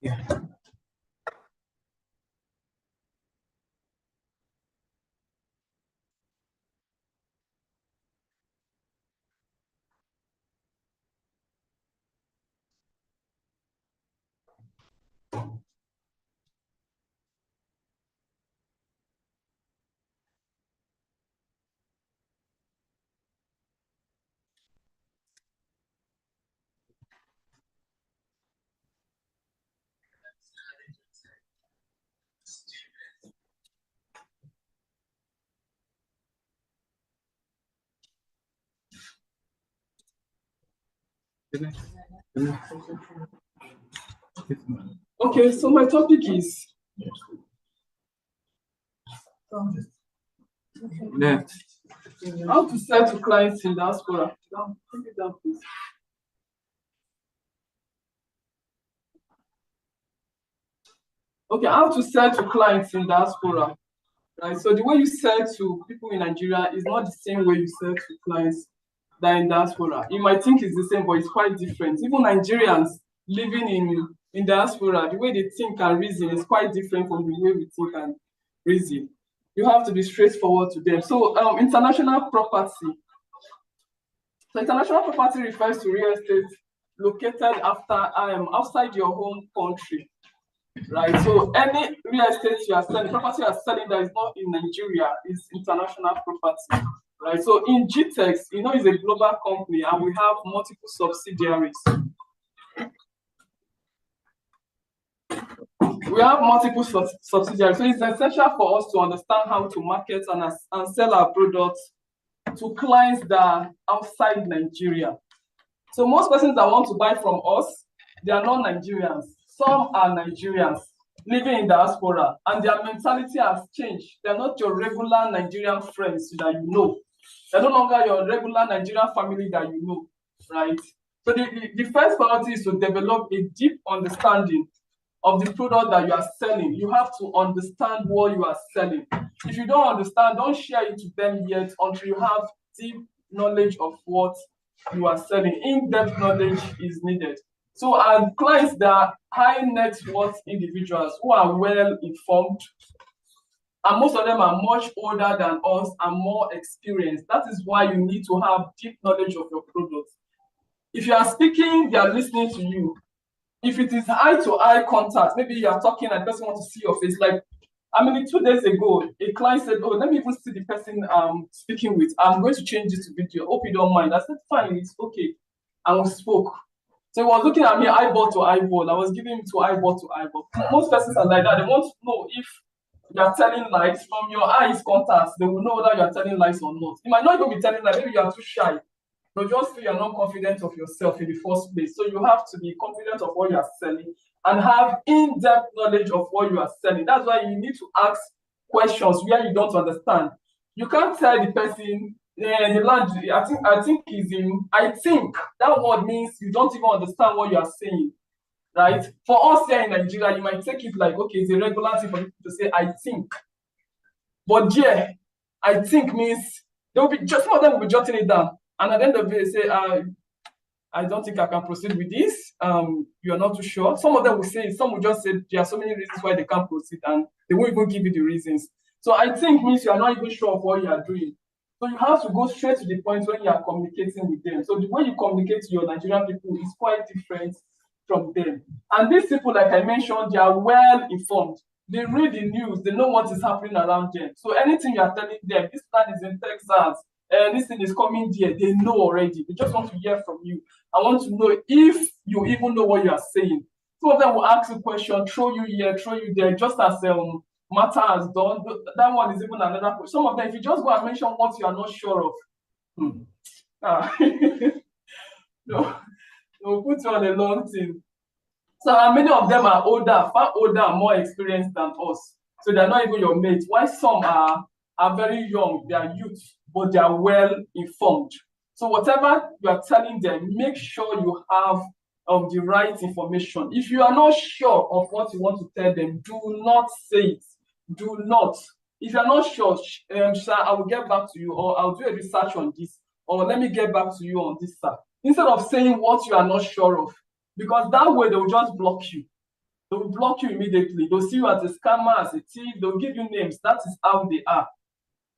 Yeah. Okay, so my topic is how to sell to clients in diaspora. Take it down, please. Okay, how to sell to clients in diaspora. Right, so the way you sell to people in Nigeria is not the same way you sell to clients that are in diaspora. You might think it's the same, but it's quite different. Even Nigerians living in diaspora, the way they think and reason is quite different from the way we think and reason. You have to be straightforward to them. So international property. So international property refers to real estate located outside your home country, right? So any real estate you are selling, property you are selling that is not in Nigeria is international property, right? So in Gtext, it's a global company and we have multiple subsidiaries. We have multiple subsidiaries, so it's essential for us to understand how to market and sell our products to clients that are outside Nigeria. So most persons that want to buy from us, they are not Nigerians. Some are Nigerians living in diaspora, and their mentality has changed. They're not your regular Nigerian friends that you know. They're no longer your regular Nigerian family that you know, right? So the first priority is to develop a deep understanding of the product that you are selling. You have to understand what you are selling. If you don't understand, don't share it to them yet until you have deep knowledge of what you are selling. In-depth knowledge is needed. So our clients that are high net worth individuals who are well informed, and most of them are much older than us and more experienced. That is why you need to have deep knowledge of your product. If you are speaking, they are listening to you. If it is eye-to-eye contact, maybe you are talking and the person wants to see your face. Like, 2 days ago, a client said, "Oh, let me even see the person I'm speaking with. I'm going to change this to video. Hope you don't mind." I said, "Fine, it's okay." And we spoke. So he was looking at me eyeball to eyeball. I was giving him to eyeball to eyeball. Most persons are like that. They want to know if you are telling lies. From your eyes contact, they will know whether you are telling lies or not. You might not even be telling lies. Maybe you are too shy. So just feel you're not confident of yourself in the first place. So you have to be confident of what you are selling and have in-depth knowledge of what you are selling. That's why you need to ask questions where you don't understand. You can't tell the person, the land, I think is in, I think. That word means you don't even understand what you are saying, right? For us here in Nigeria, you might take it like, okay, it's a regular thing for people to say, I think. But yeah, I think means, some of them will be jotting it down. And at the end of the day, say, I don't think I can proceed with this. You're not too sure. Some of them will say, some will just say there are so many reasons why they can't proceed, and they won't even give you the reasons. So I think means you are not even sure of what you are doing. So you have to go straight to the point when you are communicating with them. So the way you communicate to your Nigerian people is quite different from them. And these people, like I mentioned, they are well informed. They read the news. They know what is happening around them. So anything you are telling them, this plan is in Texas, this thing is coming there, they know already. They just want to hear from you. I want to know if you even know what you are saying. Some of them will ask you questions, throw you here, throw you there, just as matter has done. That one is even another question. Some of them, if you just go and mention what you are not sure of, no, they'll put you on a long thing. So many of them are older, far older, and more experienced than us. So they're not even your mates. While some are very young, they are youth, but they are well informed. So whatever you are telling them, make sure you have the right information. If you are not sure of what you want to tell them, do not say it. Do not. If you are not sure, sir, I will get back to you, or I'll do a research on this, or let me get back to you on this, sir. Instead of saying what you are not sure of, because that way they will just block you. They will block you immediately. They'll see you as a scammer, as a thief. They'll give you names. That is how they are.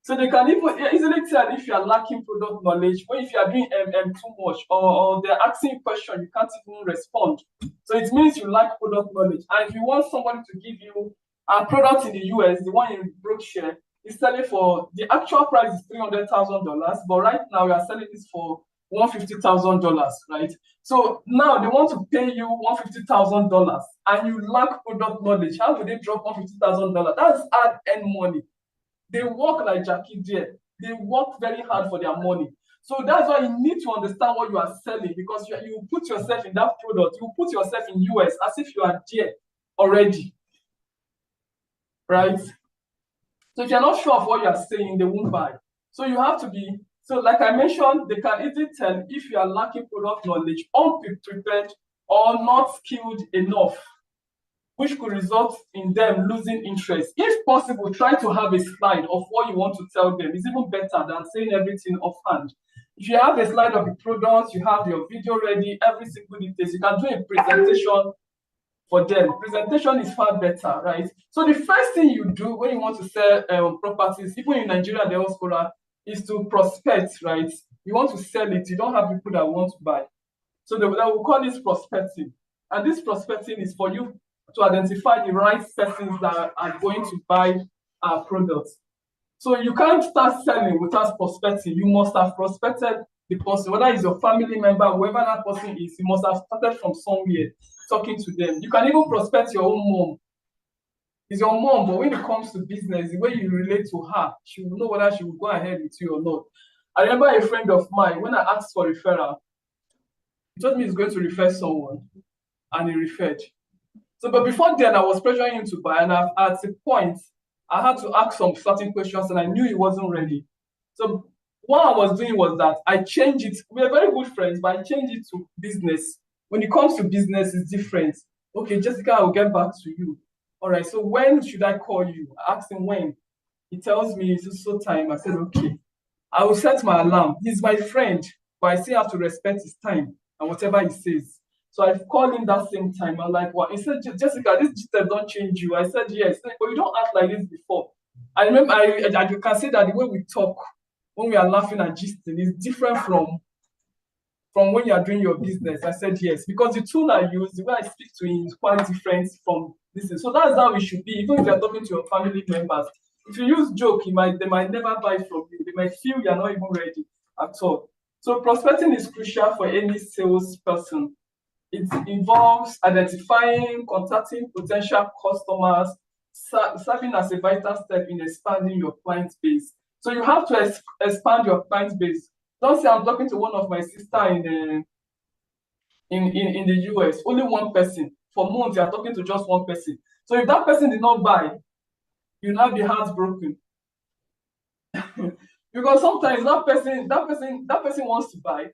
So they can even easily tell if you are lacking product knowledge, or if you are doing too much, or they're asking a question, you can't even respond. So it means you lack product knowledge. And if you want somebody to give you a product in the US, the one in Berkshire is selling for, the actual price is $300,000, but right now we are selling this for $150,000, right? So now they want to pay you $150,000 and you lack product knowledge. How do they drop $150,000? That's hard-earned money. They work like Jackie there. They work very hard for their money. So that's why you need to understand what you are selling, because you put yourself in that product, you put yourself in US as if you are there already, right? So if you're not sure of what you are saying, they won't buy. So you have to be, so like I mentioned, they can easily tell if you are lacking product knowledge, unprepared, or not skilled enough, which could result in them losing interest. If possible, try to have a slide of what you want to tell them. It's even better than saying everything offhand. If you have a slide of the product, you have your video ready, every single detail, you can do a presentation for them. Presentation is far better, right? So the first thing you do when you want to sell properties, even in Nigeria, the diaspora, is to prospect, right? You want to sell it. You don't have people that want to buy. So they will call this prospecting. And this prospecting is for you to identify the right persons that are going to buy our products. So you can't start selling without prospecting. You must have prospected the person, whether it's your family member, whoever that person is, you must have started from somewhere talking to them. You can even prospect your own mom. It's your mom, but when it comes to business, the way you relate to her, she will know whether she will go ahead with you or not. I remember a friend of mine, when I asked for referral, he told me he's going to refer someone, and he referred. So, but before then, I was pressuring him to buy, and at a point, I had to ask some certain questions, and I knew he wasn't ready. So what I was doing was that I changed it. We are very good friends, but I changed it to business. When it comes to business, it's different. Okay, Jessica, I'll get back to you. All right, so when should I call you? I asked him when. He tells me it's so time. I said, okay. I will set my alarm. He's my friend, but I still have to respect his time and whatever he says. So I called him that same time. I'm like, what? He said, Jessica, this Gtext don't change you. I said, yes. But you don't act like this before. I remember, I can say that the way we talk when we are laughing and gisting is different from when you are doing your business. I said, yes, because the tool I use, the way I speak to him is quite different from this. So that's how it should be. Even if you're talking to your family members, if you use joke, they might never buy from you. They might feel you're not even ready at all. So prospecting is crucial for any salesperson. It involves identifying, contacting potential customers, serving as a vital step in expanding your client base. So you have to expand your client base. Don't say I'm talking to one of my sister in the US, only one person. For months, you are talking to just one person. So if that person did not buy, you'll not be heartbroken. Because sometimes that person wants to buy,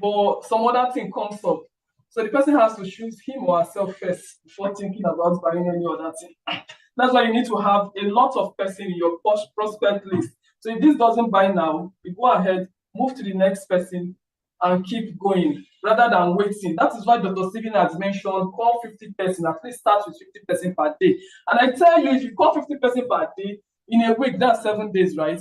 but some other thing comes up. So the person has to choose him or herself first before thinking about buying any other thing. That's why you need to have a lot of person in your prospect list. So if this doesn't buy now, you go ahead, move to the next person, and keep going rather than waiting. That is why Dr. Stephen has mentioned call 50 person, at least start with 50 person per day. And I tell you, if you call 50 person per day, in a week, that's 7 days, right?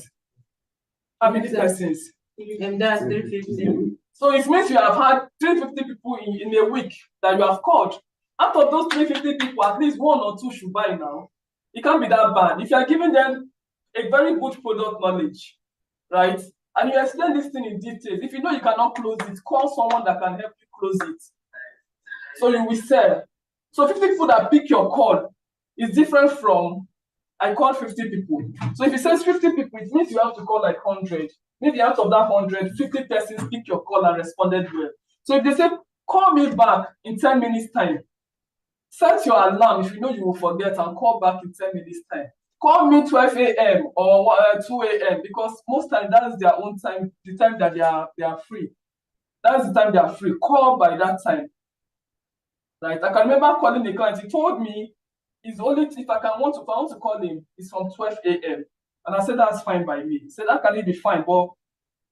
How many persons? And that's 350. So it means you have had 350 people in a week that you have called. Out of those 350 people, at least 1 or 2 should buy now. It can't be that bad. If you are giving them a very good product knowledge, right? And you explain this thing in details. If you know you cannot close it, call someone that can help you close it. So you will sell. So 50 people that pick your call is different from I called 50 people. So if it says 50 people, it means you have to call like 100. Maybe out of that 100, 50 persons pick your call and responded well. So if they say, call me back in 10 minutes time, set your alarm if you know you will forget and call back in 10 minutes time. Call me 12 a.m. or 2 a.m. because most times that is their own time, the time that they are free. That's the time they are free. Call by that time. Right? I can remember calling the client. He told me it's only if I want to call him, it's from 12 a.m. And I said that's fine by me. He said that can be fine, but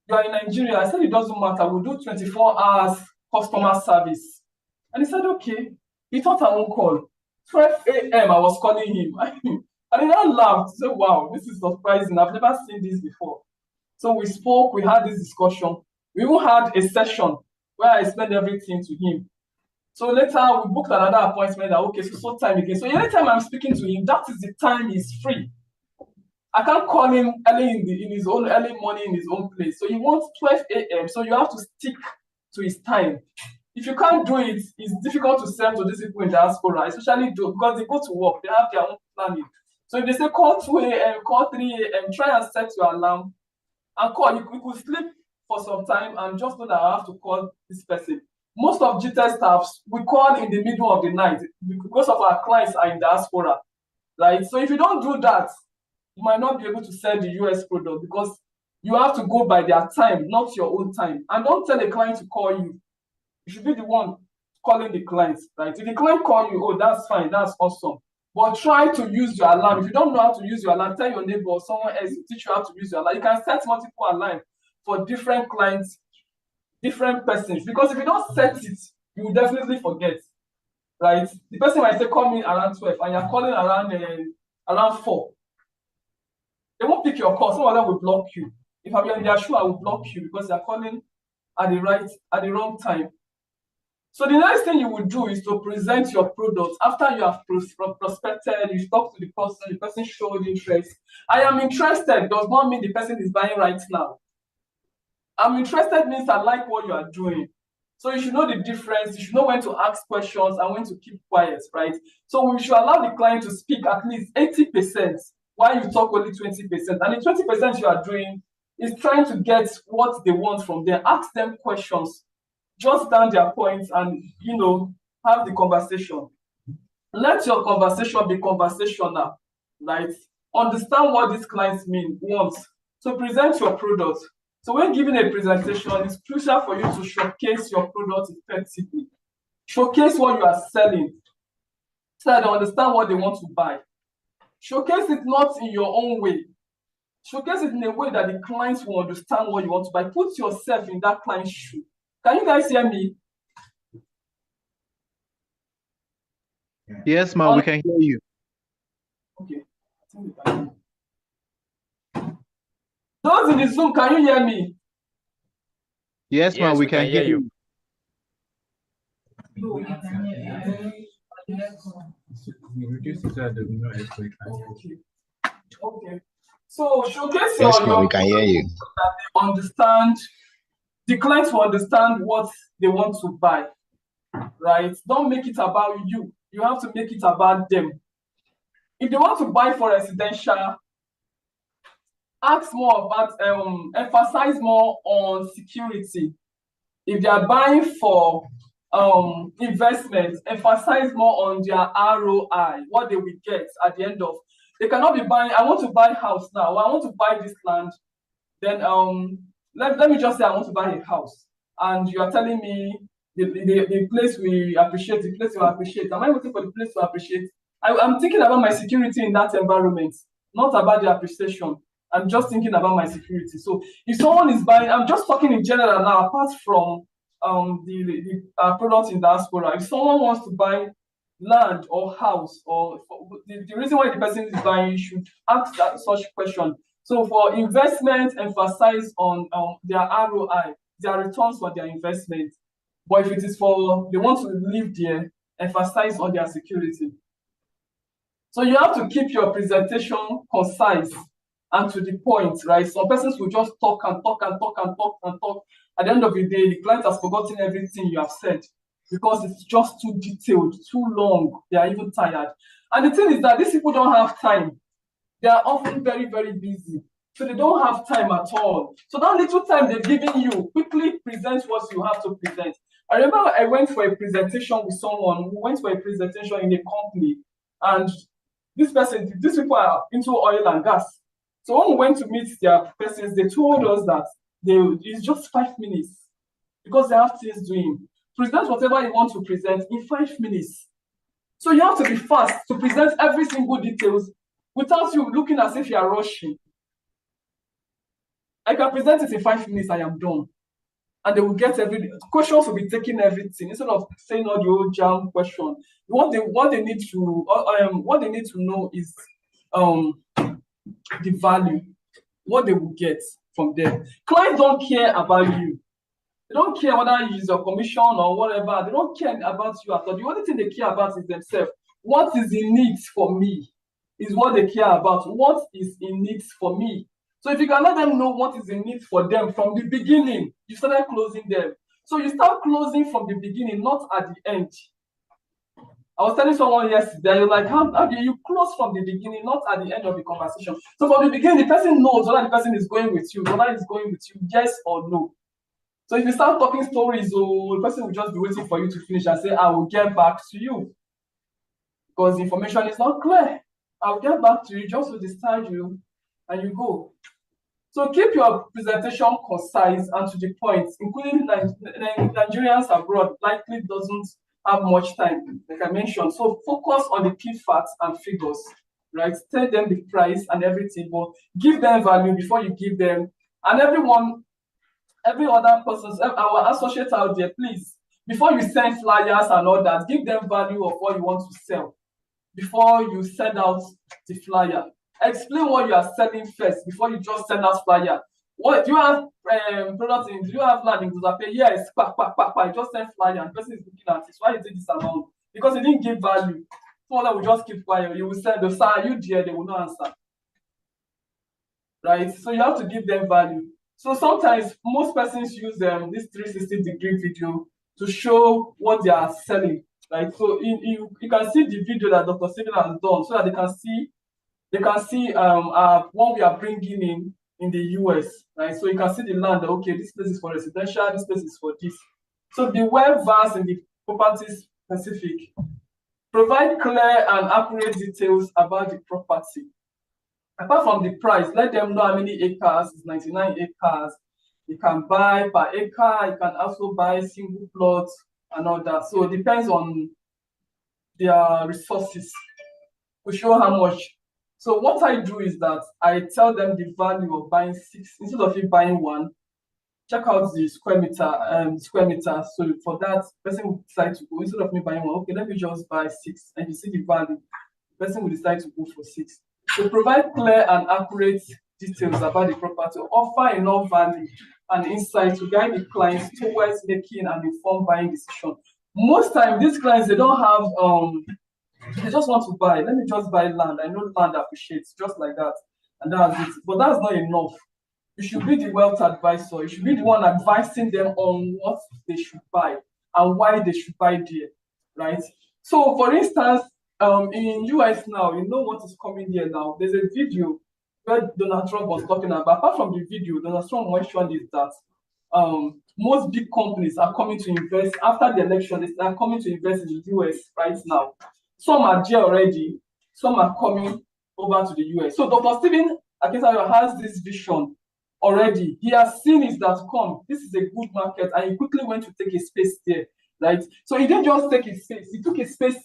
you are in Nigeria. I said it doesn't matter. We'll do 24 hours customer service. And he said okay. He thought I won't call. 12 a.m. I was calling him. And I laughed. He said, wow, this is surprising. I've never seen this before. So we spoke, we had this discussion. We even had a session where I explained everything to him. So later we booked another appointment that okay, so time again. So anytime I'm speaking to him, that is the time he's free. I can't call him early in his own early morning in his own place. So he wants 12 a.m. So you have to stick to his time. If you can't do it, it's difficult to sell to these people in diaspora, especially because they go to work, they have their own planning. So if they say call 2 a.m., call 3 a.m., try and set your alarm and call. You could sleep for some time and just know that I have to call this person. Most of Gtext staffs, we call in the middle of the night because of our clients are in diaspora, right? So if you don't do that, you might not be able to sell the US product because you have to go by their time, not your own time. And don't tell a client to call you. You should be the one calling the client, right? If the client call you, oh, that's fine, that's awesome. But try to use your alarm. If you don't know how to use your alarm, tell your neighbor or someone else to teach you how to use your alarm. You can set multiple alarms for different clients, different persons. Because if you don't set it, you will definitely forget. right? The person might say, call me around 12, and you're calling around 4. They won't pick your call. Some of them will block you. If I'm in their shoe, I will block you because you're calling at the wrong time. So the next thing you will do is to present your product after you have prospected, you talk to the person showed interest. I am interested does not mean the person is buying right now. I'm interested means I like what you are doing. So you should know the difference. You should know when to ask questions and when to keep quiet, right? So we should allow the client to speak at least 80% while you talk only 20%. And the 20% you are doing is trying to get what they want from them. Ask them questions, jot down their points, and have the conversation. Let your conversation be conversational, right? Understand what these clients want. So present your product. So when giving a presentation, it's crucial for you to showcase your product effectively. Showcase what you are selling so that they understand what they want to buy. Showcase it not in your own way. Showcase it in a way that the clients will understand what you want to buy. Put yourself in that client's shoe. Can you guys hear me? Yes, ma'am, we can hear you. Okay. Those in the Zoom, can you hear me? Yes, ma'am, we can hear you. Okay. So showcase Yes, your ma'am, we can hear you. that they understand. The clients will understand what they want to buy, right? Don't make it about you. You have to make it about them. If they want to buy for residential, ask more about, emphasize more on security. If they are buying for investment, emphasize more on their ROI, what they will get at the end of. They cannot be buying, I want to buy a house now, or I want to buy this land. Then let me just say I want to buy a house. And you are telling me the place we appreciate, the place you appreciate. Am I waiting for the place to appreciate? I'm thinking about my security in that environment, not about the appreciation. I'm just thinking about my security. So if someone is buying, I'm just talking in general now, apart from the products in diaspora. If someone wants to buy land or house, or the reason why the person is buying, you should ask that such question. So for investment, emphasize on their ROI, their returns for their investment. But if it is for they want to live there, emphasize on their security. So you have to keep your presentation concise and to the point, right? Some persons will just talk and talk and talk and talk and talk. At the end of the day, the client has forgotten everything you have said because it's just too detailed, too long. They are even tired. And the thing is that these people don't have time. They are often very, very busy. So they don't have time at all. So that little time they're giving you, quickly present what you have to present. I remember I went for a presentation with someone who went for a presentation in a company, and these people are into oil and gas. So when we went to meet their persons, they told us that it's just 5 minutes because they have things doing. Present whatever you want to present in 5 minutes. So you have to be fast to present every single details without you looking as if you are rushing. I can present it in 5 minutes, I am done. And they will get questions will be taking everything instead of saying all the old jam question. What they need to know is the value, what they will get from them. Clients don't care about you. They don't care whether you use your commission or whatever. They don't care about you at all. The only thing they care about is themselves. What is in it for me is what they care about. What is in it for me? So if you can let them know what is in it for them from the beginning, you started closing them. So you start closing from the beginning, not at the end. I was telling someone yesterday, you're like, how do you close from the beginning, not at the end of the conversation? So from the beginning, the person knows whether the person is going with you, whether it's going with you, yes or no. So if you start talking stories, the person will just be waiting for you to finish and say, I will get back to you. Because the information is not clear. I'll get back to you just to discharge you, and you go. So keep your presentation concise and to the point, including Nigerians abroad likely doesn't have much time, like I mentioned. So focus on the key facts and figures, right? Tell them the price and everything, but give them value before you give them. And every other person, our associates out there, please before you send flyers and all that, give them value of what you want to sell before you send out the flyer. Explain what you are selling first before you just send out flyer. What do you have products in? Do you have land in Guzape? Yes, you just send flyer and the person is looking at it. Why you take this amount? Because you didn't give value. So that will just keep quiet. You will send the sir, are you there? They will not answer. Right? So you have to give them value. So sometimes most persons use this 360-degree video to show what they are selling. Right? So you can see the video that Dr. Stephen has done so that they can see what we are bringing in the US, right? So you can see the land, okay, this place is for residential, this place is for this. So be well versed in the property specific. Provide clear and accurate details about the property. Apart from the price, let them know how many acres, it's 99 acres. You can buy per acre, you can also buy single plots and all that. So it depends on their resources to show how much. So what I do is that I tell them the value of buying 6 instead of you buying 1. Check out the square meter. So for that, person will decide to go instead of me buying 1. Okay, let me just buy 6, and you see the value. The person will decide to go for 6. So provide clear and accurate details about the property. Offer enough value and insight to guide the clients towards making an informed buying decision. Most times, these clients, they don't have they just want to buy. Let me just buy land. I know land appreciates, just like that. And that's it. But that's not enough. You should be the wealth advisor. You should be the one advising them on what they should buy and why they should buy there, right? So, for instance, in US now, you know what is coming here now. There's a video where Donald Trump was talking about. Apart from the video, Donald Trump mentioned is that most big companies are coming to invest after the election. They are coming to invest in the US right now. Some are there already, some are coming over to the US. So Dr. Stephen Akintayo has this vision already. He has seen it that this is a good market, and he quickly went to take a space there, right? So he didn't just take a space, he took a space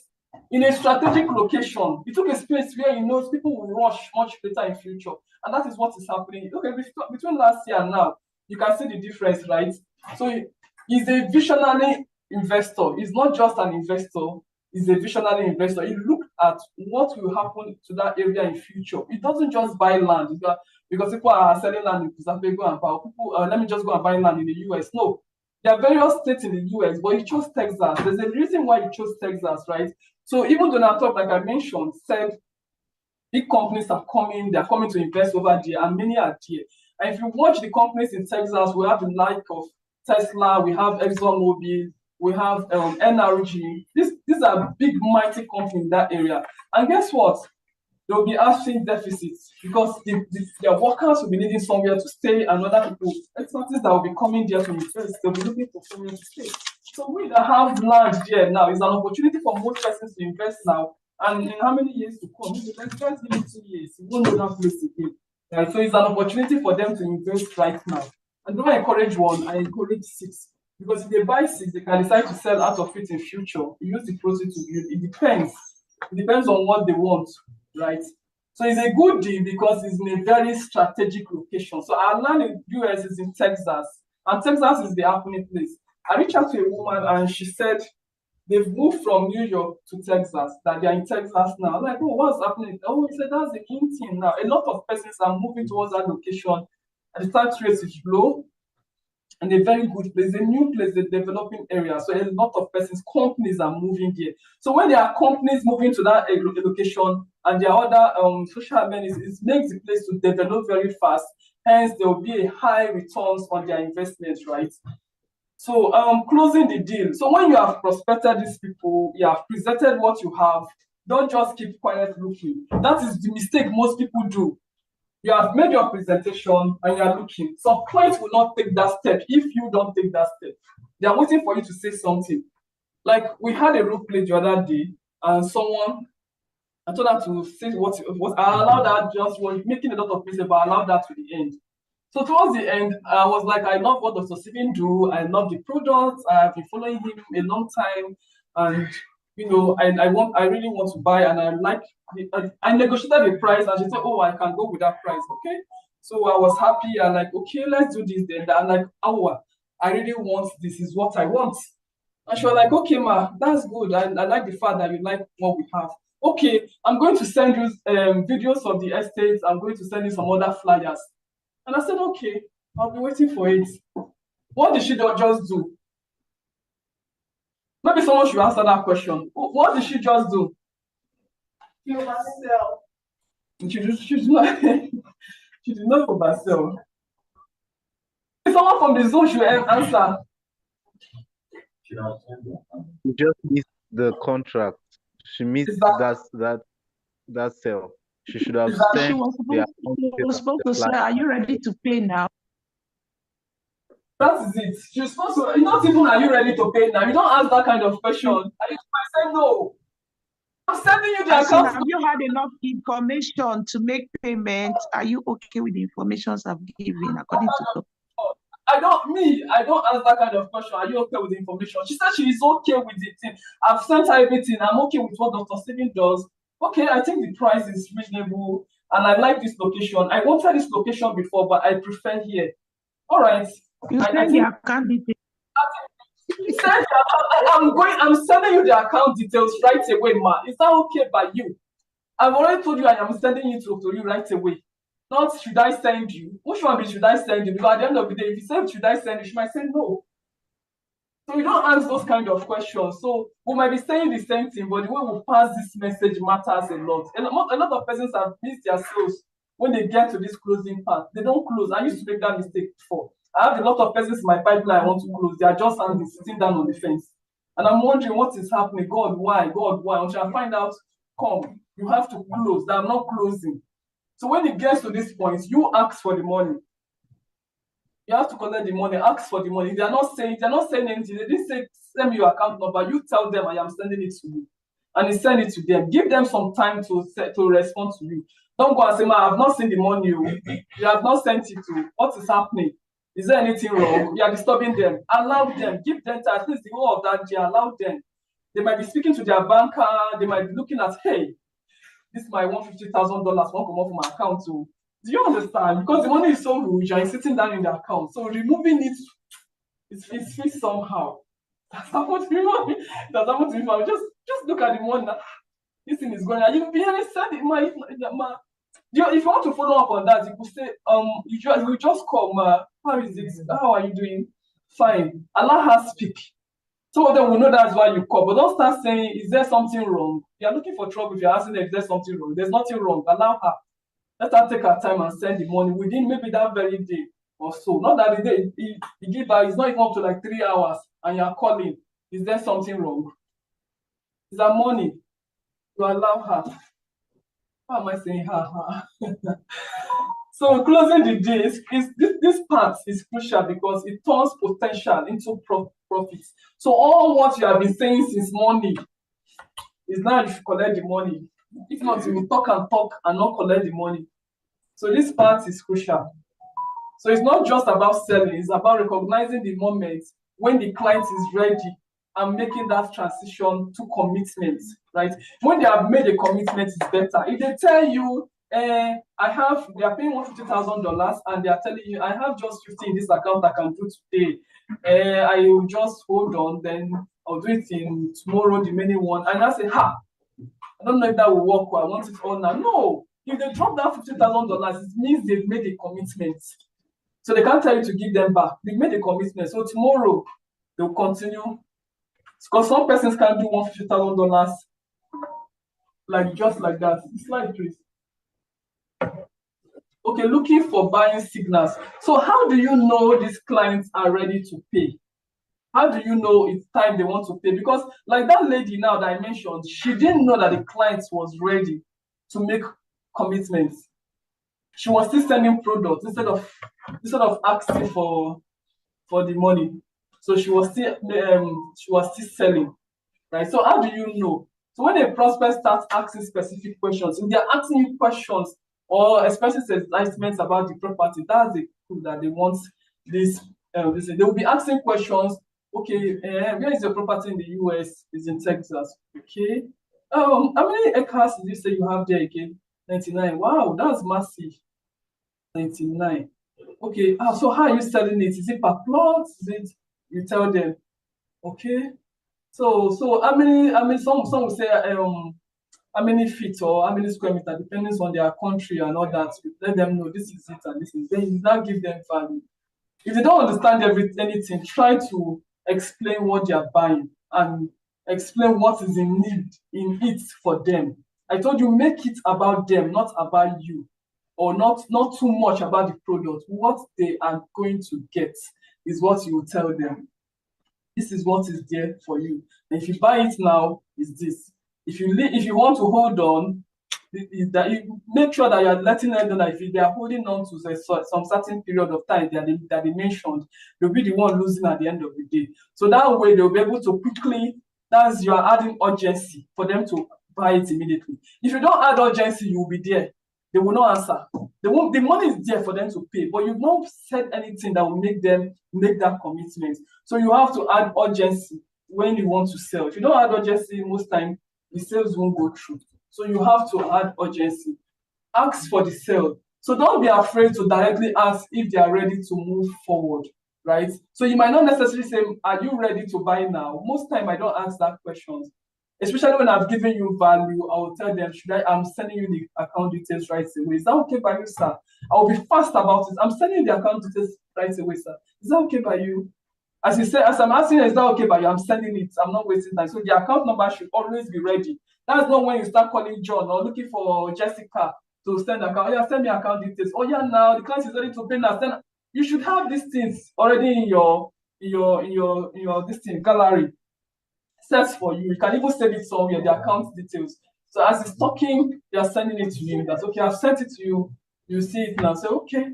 in a strategic location. He took a space where he knows people will rush much later in future. And that is what is happening. Okay, between last year and now, you can see the difference, right? So he's a visionary investor. He's not just an investor. Is a visionary investor. He looked at what will happen to that area in future. He doesn't just buy land because people are selling land in Zapego and Pau. Let me just go and buy land in the US. No, there are various states in the US, but he chose Texas. There's a reason why he chose Texas, right? So even Donald Trump, like I mentioned, said big companies are coming. They're coming to invest over there, and many are there. And if you watch the companies in Texas, we have the like of Tesla, we have ExxonMobil, we have NRG. These are big, mighty companies in that area. And guess what? They'll be having deficits because their workers will be needing somewhere to stay, and other people, experts that will be coming there to invest, they'll be looking for somewhere to stay. So we that have land there now is an opportunity for most persons to invest now. And in how many years to come? Let's just give it 2 years. You won't know that place again. Right? So it's an opportunity for them to invest right now. And don't encourage 1, I encourage 6. Because if they buy 6, they can decide to sell out of it in future. Use the proceeds to build. It depends. It depends on what they want, right? So it's a good deal because it's in a very strategic location. So our land in the US is in Texas, and Texas is the happening place. I reached out to a woman and she said they've moved from New York to Texas, that they're in Texas now. I'm like, oh, what's happening? Oh, he said that's the in thing now. A lot of persons are moving towards that location, and the tax rate is low. And a very good place, a new place, a developing area. So a lot of persons, companies are moving here. So when there are companies moving to that location and there are other social amenities, it makes the place to develop very fast. Hence, there will be a high returns on their investments, right? So closing the deal. So when you have prospected these people, you have presented what you have, don't just keep quiet looking. That is the mistake most people do. You have made your presentation and you are looking. Some clients will not take that step if you don't take that step. They are waiting for you to say something. Like we had a role play the other day, and someone, I told her to say what I allowed that, just was making a lot of mistakes, but I allowed that to the end. So towards the end, I was like, I love what Dr. Stephen do. I love the product. I have been following him a long time, and I really want to buy, and I negotiated the price, and she said, oh, I can go with that price. Okay. So I was happy. I'm like, okay, let's do this then. I'm like, oh, I really want this, is what I want. And she was like, okay, ma, that's good. I like the fact that you like what we have. Okay, I'm going to send you videos of the estates. I'm going to send you some other flyers. And I said, okay, I'll be waiting for it. What did she just do? Maybe someone should answer that question. What did she just do? She oversell. She did not, she did not oversell. If someone from the zone should answer. She just missed the contract. She missed that sale. She should have sent. She was supposed to say, are you ready to pay now? That is it. You're supposed to, not even are you ready to pay now? You don't ask that kind of question. I say no. I'm sending you the account. Have you had enough information to make payment? Are you okay with the information I've given according to I don't ask that kind of question. Are you okay with the information? She said she is okay with it. I've sent her everything. I'm okay with what Dr. Stephen does. Okay, I think the price is reasonable and I like this location. I wanted this location before, but I prefer here. All right. You send the account details. I'm sending you the account details right away, ma. Is that okay by you? I've already told you I am sending it to you right away. Not should I send you? Which one should I send you? Because at the end of the day, if you say should I send you, she might say no. So you don't ask those kind of questions. So we might be saying the same thing, but the way we pass this message matters a lot. A lot of persons have missed their sales when they get to this closing part. They don't close. I used to make that mistake before. I have a lot of persons in my pipeline I want to close. They are just sitting down on the fence. And I'm wondering what is happening. God, why? God, why? Until I find out, come, you have to close. They are not closing. So when it gets to this point, you ask for the money. You have to collect the money, ask for the money. They're not saying anything. They didn't say send me your account number. You tell them I am sending it to you. And you send it to them. Give them some time to respond to you. Don't go and say, I have not seen the money. You have not sent it to. What is happening? Is there anything wrong? You are disturbing them. Allow them. Give them time. At least the whole of that day. Allow them. They might be speaking to their banker. They might be looking at, hey, this is my $150,000 won't come off my account too. Do you understand? Because the money is so huge and it's sitting down in the account. So removing it, it feels somehow. That's happened to me. That's happened to me. Just look at the one that this thing is going on. You really said it, if you want to follow up on that, you could say, you just come, how is it? How are you doing? Fine. Allow her speak. Some of them will know that's why you call, but don't start saying, is there something wrong? You are looking for trouble if you're asking them, is there something wrong? There's nothing wrong. Allow her. Let her take her time and send the money within maybe that very day or so. Not that the day you give her, it's not even up to like 3 hours and you're calling. Is there something wrong? Is that money? You allow her. How am I saying her? So closing the deal, this part is crucial because it turns potential into profits. So all what you have been saying since morning is now you should collect the money. If not, you will talk and not collect the money. So this part is crucial. So it's not just about selling, it's about recognizing the moment when the client is ready and making that transition to commitment, right? When they have made a commitment, it's better. If they tell you, they are paying $150,000 and they are telling you, I have just 50 in this account I can do today. I will just hold on, then I'll do it in tomorrow, the remaining one. And I say, I don't know if that will work well. I want it all now. No, if they drop that $50,000, it means they've made a commitment. So they can't tell you to give them back. They've made a commitment. So tomorrow they'll continue. Because some persons can do $150,000 like just like that. Slide, please. Okay, looking for buying signals. So how do you know these clients are ready to pay? How do you know it's time they want to pay? Because like that lady now that I mentioned, she didn't know that the client was ready to make commitments. She was still sending products instead of asking for the money. So she was still selling, right? So how do you know? So when a prospect starts asking specific questions, if they're asking you questions or expressing excitement about the property, that's the clue that they want this. They will be asking questions. Okay, where is your property in the US? It's in Texas. Okay. How many acres did you say you have there again? 99. Wow, that's massive. 99. Okay. So how are you selling it? Is it per plot? Is it? You tell them. Okay. So some will say how many feet or how many square meters, depending on their country and all that. Let them know this is it and this is. Then you now give them value. If they don't understand anything, try to explain what they are buying and explain what is in need in it for them. I told you, make it about them, not about you, or not too much about the product. What they are going to get is what you will tell them. This is what is there for you. And if you buy it now, is this. If you want to hold on, that you make sure that you are letting them know that if they are holding on to some certain period of time that they mentioned, they'll be the one losing at the end of the day. So that way they'll be able to quickly, that's you are adding urgency for them to buy it immediately. If you don't add urgency, you will be there. They will not answer. The money is there for them to pay, but you've not said anything that will make them make that commitment. So you have to add urgency when you want to sell. If you don't add urgency, most time the sales won't go through. So you have to add urgency. Ask for the sale. So don't be afraid to directly ask if they are ready to move forward, right? So you might not necessarily say, are you ready to buy now? Most time I don't ask that question. Especially when I've given you value, I will tell them, I'm sending you the account details right away. Is that okay by you, sir? I will be fast about it. I'm sending you the account details right away, sir. Is that okay by you? As I'm asking, is that okay by you? I'm sending it. I'm not wasting time. So the account number should always be ready. That's not when you start calling John or looking for Jessica to send account. Oh yeah, send me account details. Oh yeah, now the client is ready to pay now. You should have these things already in your this thing gallery. Sets for you. You can even save it somewhere, the account details. So as it's talking, they are sending it to you. That's okay. I've sent it to you. You see it now. So okay.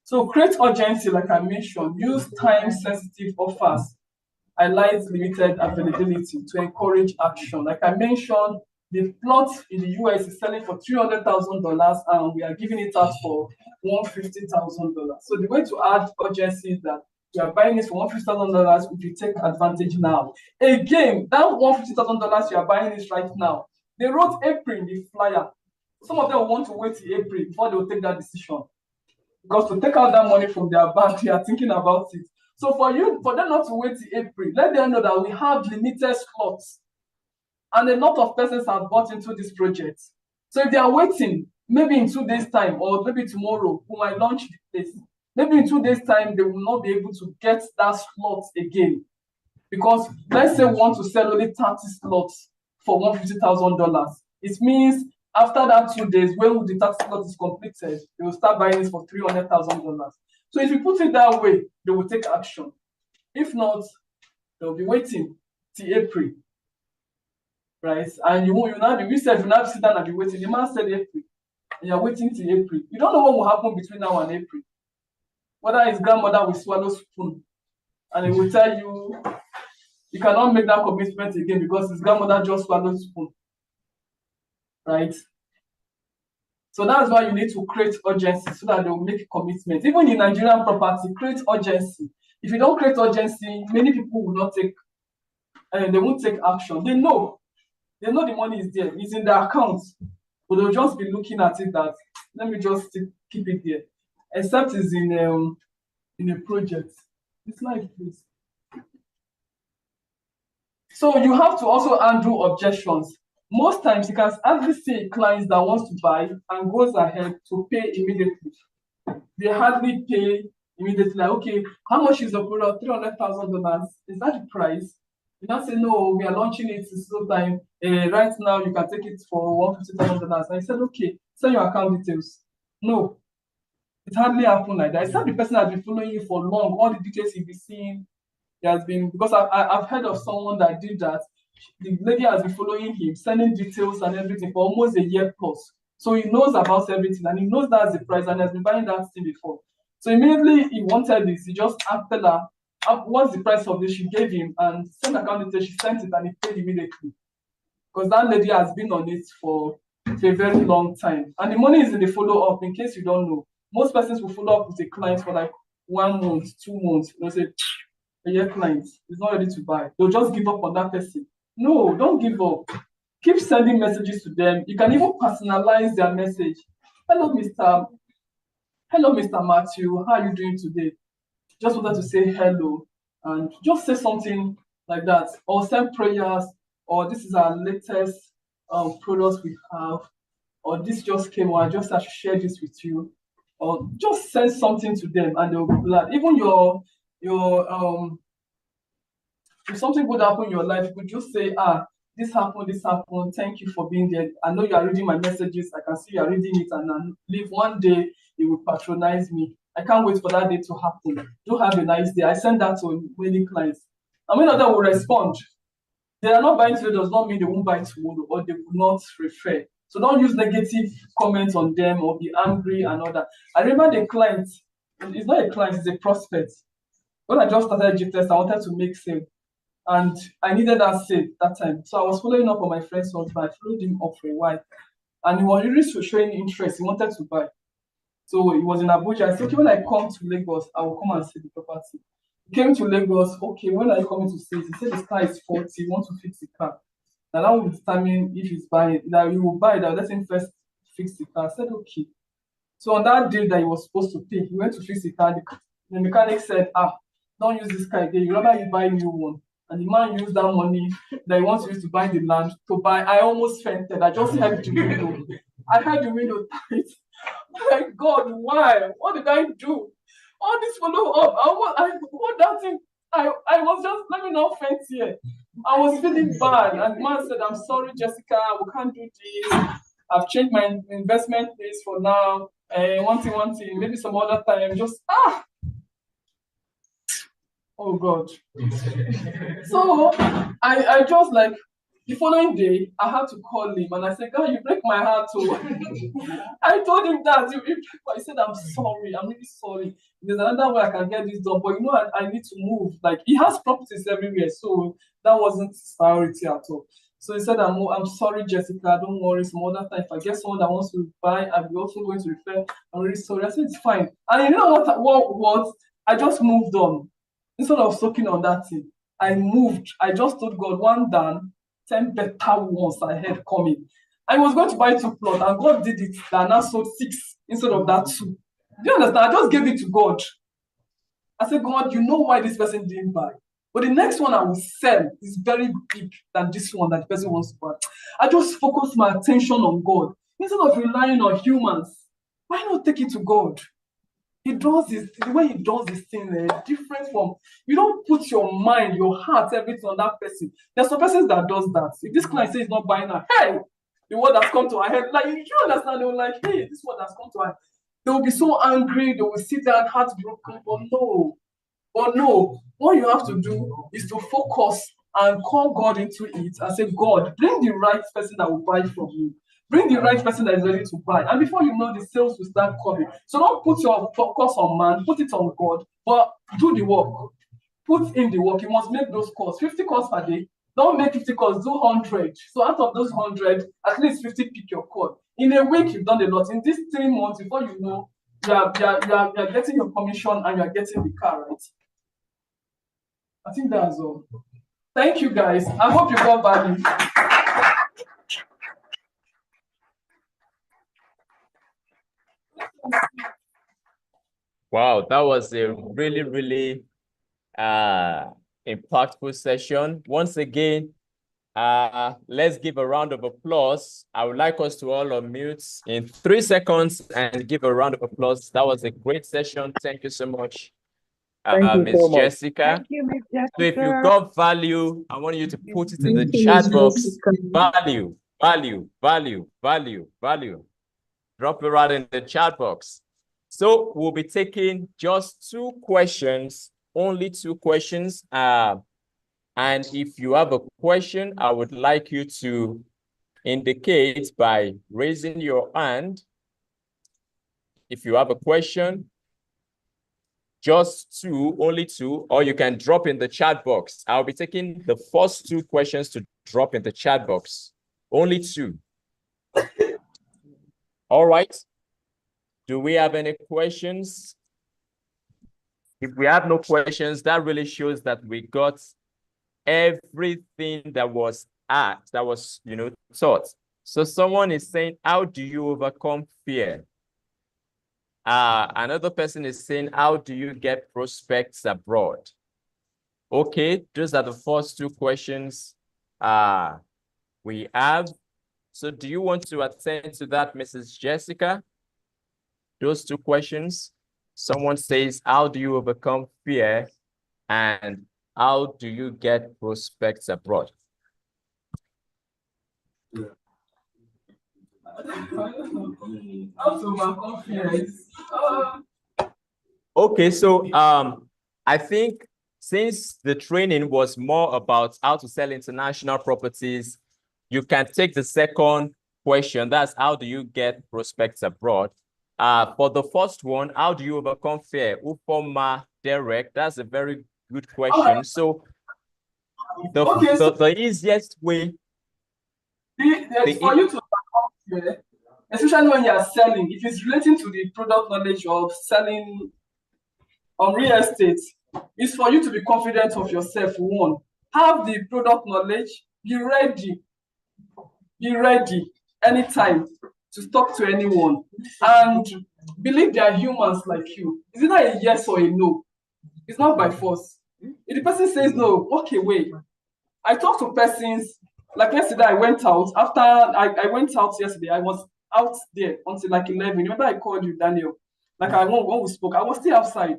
So create urgency, like I mentioned. Use time-sensitive offers. Highlight limited availability to encourage action. Like I mentioned, the plot in the US is selling for $300,000 and we are giving it out for $150,000. So the way to add urgency is that you are buying it for $150,000 if you take advantage now. Again, that $150,000 you are buying it right now. They wrote April in the flyer. Some of them want to wait till April before they will take that decision. Because to take out that money from their bank, they are thinking about it. So for them not to wait till April, let them know that we have limited slots. And a lot of persons have bought into this project. So if they are waiting, maybe in 2 days' time, or maybe tomorrow, we might launch the place. Maybe in 2 days' time, they will not be able to get that slot again. Because let's say we want to sell only 30 slots for $150,000. It means after that 2 days, when the 30 slot is completed, they will start buying it for $300,000. So if you put it that way, they will take action. If not, they'll be waiting till April. Right? And you now be sit down and be waiting. The man said April, and you're waiting till April. You don't know what will happen between now and April. Whether his grandmother will swallow spoon and he will tell you you cannot make that commitment again because his grandmother just swallowed spoon. Right? So that's why you need to create urgency so that they will make a commitment. Even in Nigerian property, create urgency. If you don't create urgency, many people will not take, they won't take action. They know the money is there, it's in their account, but they'll just be looking at it that let me just keep it there. Except it's in a project. It's like this. So you have to also undo objections. Most times you can hardly see clients that wants to buy and goes ahead to pay immediately. They hardly pay immediately. Like, okay, how much is the product? $300,000. Is that the price? You not say no. We are launching it so time. Right now you can take it for $150,000. And I said, okay, send your account details. No, it hardly happened like that. It's not the person that has been following you for long. All the details you've been seeing, there has been, because I've heard of someone that did that. The lady has been following him, sending details and everything for almost a year plus. So he knows about everything and he knows that's the price and has been buying that thing before. So immediately he wanted this, he just asked her, what's the price of this? She gave him and sent account details, she sent it and he paid immediately. Because that lady has been on it for a very long time. And the money is in the follow-up, in case you don't know. Most persons will follow up with a client for like 1 month, 2 months. They'll say, a year client is not ready to buy. They'll just give up on that person. No, don't give up. Keep sending messages to them. You can even personalize their message. Hello, Mr. Matthew. How are you doing today? Just wanted to say hello and just say something like that, or send prayers, or this is our latest products we have, or this just came, or I just have to share this with you, or just send something to them and they'll be glad. Even your if something good happen in your life, you could just say, this happened, thank you for being there. I know you are reading my messages, I can see you are reading it, and I believe one day you will patronize me. I can't wait for that day to happen. Do have a nice day. I send that to many clients. And many of them will respond. They are not buying today does not mean they won't buy tomorrow, or they will not refer. So don't use negative comments on them or be angry and all that. I remember the client, it's not a client, it's a prospect. When I just started Gtext, I wanted to make sale. And I needed that sale that time. So I was following up on my friend's husband. I followed him up for a while. And he was really showing interest. He wanted to buy. So he was in Abuja. I said, okay, when I come to Lagos, I will come and see the property. He came to Lagos. Okay, when are you coming to see it? He said the car is 40. You want to fix the car. Now that will determine if he's buying. That he will buy that. Let him first fix the car. I said, okay. So on that day that he was supposed to pay, he went to fix the car. The mechanic said, don't use this car again. You rather you buy a new one. And the man used that money that he wants to use to buy the land to buy. I almost fainted. I just heard the window. I heard the window tight. My God, why? What did I do? All this follow up. What that thing? I was just, let me not faint here. I was feeling bad. And the man said, I'm sorry, Jessica, we can't do this. I've changed my investment place for now. One thing, maybe some other time. Just, oh God. So I just like, the following day, I had to call him and I said, God, you break my heart too. I told him that. I said, I'm sorry. I'm really sorry. There's another way I can get this done. But you know, I need to move. Like, he has properties everywhere. So that wasn't his priority at all. So he said, I'm sorry, Jessica. Don't worry. Some other time, if I get someone that wants to buy, I'll be also going to refer. I'm really sorry. I said, it's fine. And you know what? I just moved on. Instead of soaking on that thing, I moved. I just told God, one done, 10 better ones I had coming. I was going to buy 2 plots, and God did it. I now sold 6 instead of that 2. Do you understand? I just gave it to God. I said, God, you know why this person didn't buy. But the next one I will sell is very big than this one that the person wants to buy. I just focused my attention on God. Instead of relying on humans, why not take it to God? He does this, the way he does this thing different from, you don't put your mind, your heart, everything on that person. There's some persons that does that. If this client says he's not buying her, hey, the word has come to our head. Like, you understand? They were like, hey, this word has come to our head. They will be so angry, they will sit there and heartbroken. But no, what you have to do is to focus and call God into it and say, God, bring the right person that will buy from you. Bring the right person that is ready to buy. And before you know, the sales will start coming. So don't put your focus on man, put it on God, but do the work. Put in the work. You must make those calls. 50 calls per day. Don't make 50 calls, do 100. So out of those 100, at least 50 pick your call. In a week, you've done a lot. In these 3 months, before you know, you are getting your commission and you are getting the car, right? I think that's all. Thank you, guys. I hope you got value. Wow, that was a really, really impactful session. Once again, let's give a round of applause. I would like us to all unmute in 3 seconds and give a round of applause. That was a great session. Thank you so much, Ms. Jessica. Thank you, Ms. Jessica. So if you got value, I want you to put it in the chat box. Value, value, value, value, value. Drop it right in the chat box. So we'll be taking just 2 questions, only 2 questions. And if you have a question, I would like you to indicate by raising your hand. If you have a question, just 2, only 2, or you can drop in the chat box. I'll be taking the first 2 questions to drop in the chat box. Only 2. All right. Do we have any questions? If we have no questions, that really shows that we got everything that was taught. So someone is saying, how do you overcome fear? Another person is saying, how do you get prospects abroad? Okay, those are the first two questions we have. So do you want to attend to that, Mrs. Jessica? Those two questions. Someone says, how do you overcome fear? And how do you get prospects abroad? Okay, so I think since the training was more about how to sell international properties, you can take the second question. That's how do you get prospects abroad? For the first one, how do you overcome fear? Ufoma Derek, that's a very good question. So the easiest way. For you to overcome fear, especially when you are selling, if it's relating to the product knowledge of selling on real estate, is for you to be confident of yourself. One, have the product knowledge, be ready anytime to talk to anyone, and believe they are humans like you. Is it a yes or a no? It's not by force. If the person says no, okay, wait. I talk to persons, like yesterday I went out, after I went out yesterday, I was out there until like 11. Remember I called you, Daniel? Like when we spoke, I was still outside.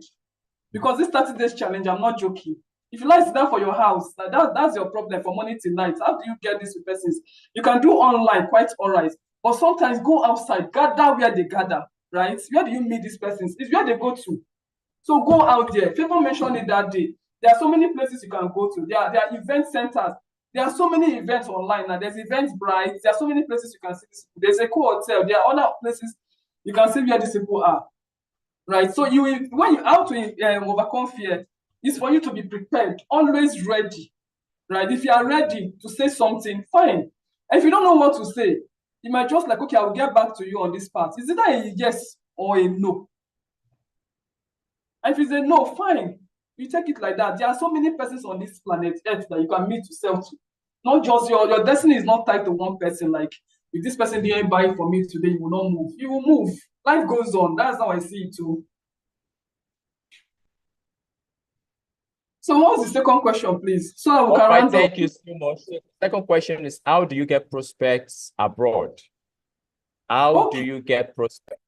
Because this 30 days challenge, I'm not joking. If you like sit down for your house, that's your problem from morning till night. How do you get this with persons? You can do online, quite all right. But sometimes go outside, gather where they gather, right? Where do you meet these persons? It's where they go to. So go out there. People mentioned it that day. There are so many places you can go to. There are event centers. There are so many events online now. There's Eventbrite. There are so many places you can see this. There's a co-hotel. There are other places you can see where these people are. Right, so when you have to overcome fear, is for you to be prepared, always ready. Right, if you are ready to say something, fine. And if you don't know what to say, you might just like, okay, I will get back to you on this part. Is it a yes or a no? And if it's a no, fine. You take it like that. There are so many persons on this planet Earth that you can meet to sell to. Not just your destiny is not tied to one person. Like if this person didn't buy for me today, you will not move. You will move. Life goes on. That's how I see it too. So what's the second question, please? So thank you so much. So second question is, how do you get prospects abroad? How do you get prospects?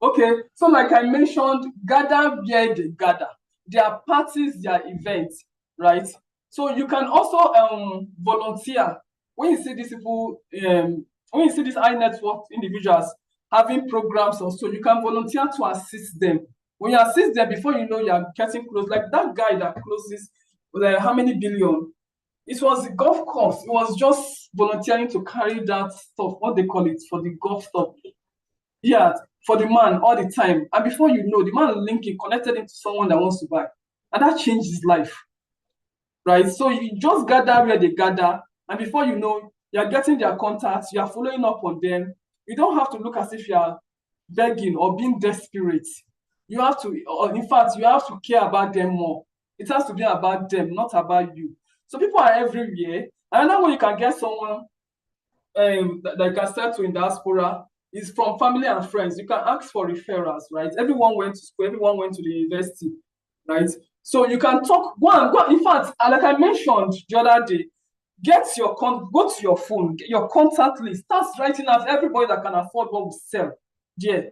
Okay, so like I mentioned, gather where they gather. There are parties, there are events, right? So you can also volunteer. When you see these people, when you see these high net worth individuals having programs or so, you can volunteer to assist them. When you assist them, before you know, you are getting close. Like that guy that closes with how many billion? It was the golf course. It was just volunteering to carry that stuff, what they call it, for the golf stuff. Yeah, for the man all the time. And before you know, the man linking connected him to someone that wants to buy. And that changed his life. Right? So you just gather where they gather. And before you know, you're getting their contacts, you're following up on them. You don't have to look as if you're begging or being desperate. You have to, or in fact, you have to care about them more. It has to be about them, not about you. So people are everywhere. Another way you can get someone that can start to in diaspora is from family and friends. You can ask for referrals, right? Everyone went to school, everyone went to the university, right? So you can talk, go. In fact, like I mentioned the other day, go to your phone, get your contact list, start writing out everybody that can afford what we sell. Yeah.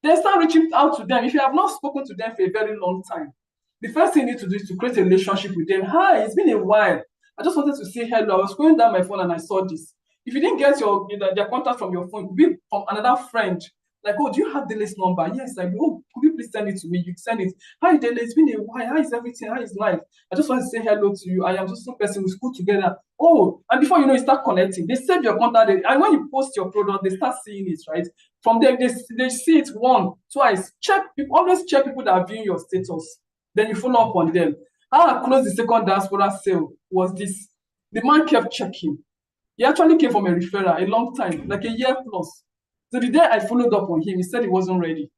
Then start reaching out to them. If you have not spoken to them for a very long time, the first thing you need to do is to create a relationship with them. Hi, it's been a while. I just wanted to say hello. I was going down my phone and I saw this. If you didn't get their contact from your phone, it could be from another friend. Like, oh, do you have Dele's number? Yes, I do. Oh, could you please send it to me? You send it. Hi, Dele, it's been a while. How is everything? How is life? I just want to say hello to you. I am just some person who's good together. Oh, and before you know, you start connecting. They save your contact. And when you post your product, they start seeing it, right? From there, they see it once, twice. Always check people that are viewing your status. Then you follow up on them. How I closed the second diaspora sale was this. The man kept checking. He actually came from a referral a long time, like a year plus. So the day I followed up on him, he said he wasn't ready.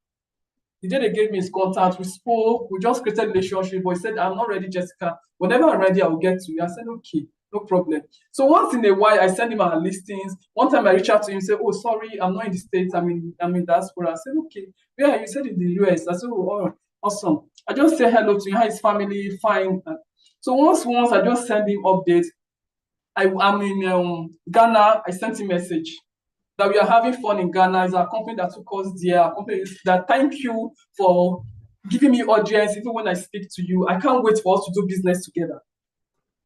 The day they gave me his contact, we spoke, we just created a relationship, but he said, I'm not ready, Jessica. Whenever I'm ready, I will get to you. I said, okay, no problem. So once in a while, I send him our listings. One time I reach out to him, say, oh, sorry, I'm not in the States, I'm in diaspora. I said, okay, where are you? Said in the US. I said, oh, awesome. I just say hello to him, how is family, fine. So once I just send him updates. I'm in Ghana. I sent him a message that we are having fun in Ghana. It's our company that took us there. Our company that thank you for giving me audience even when I speak to you. I can't wait for us to do business together.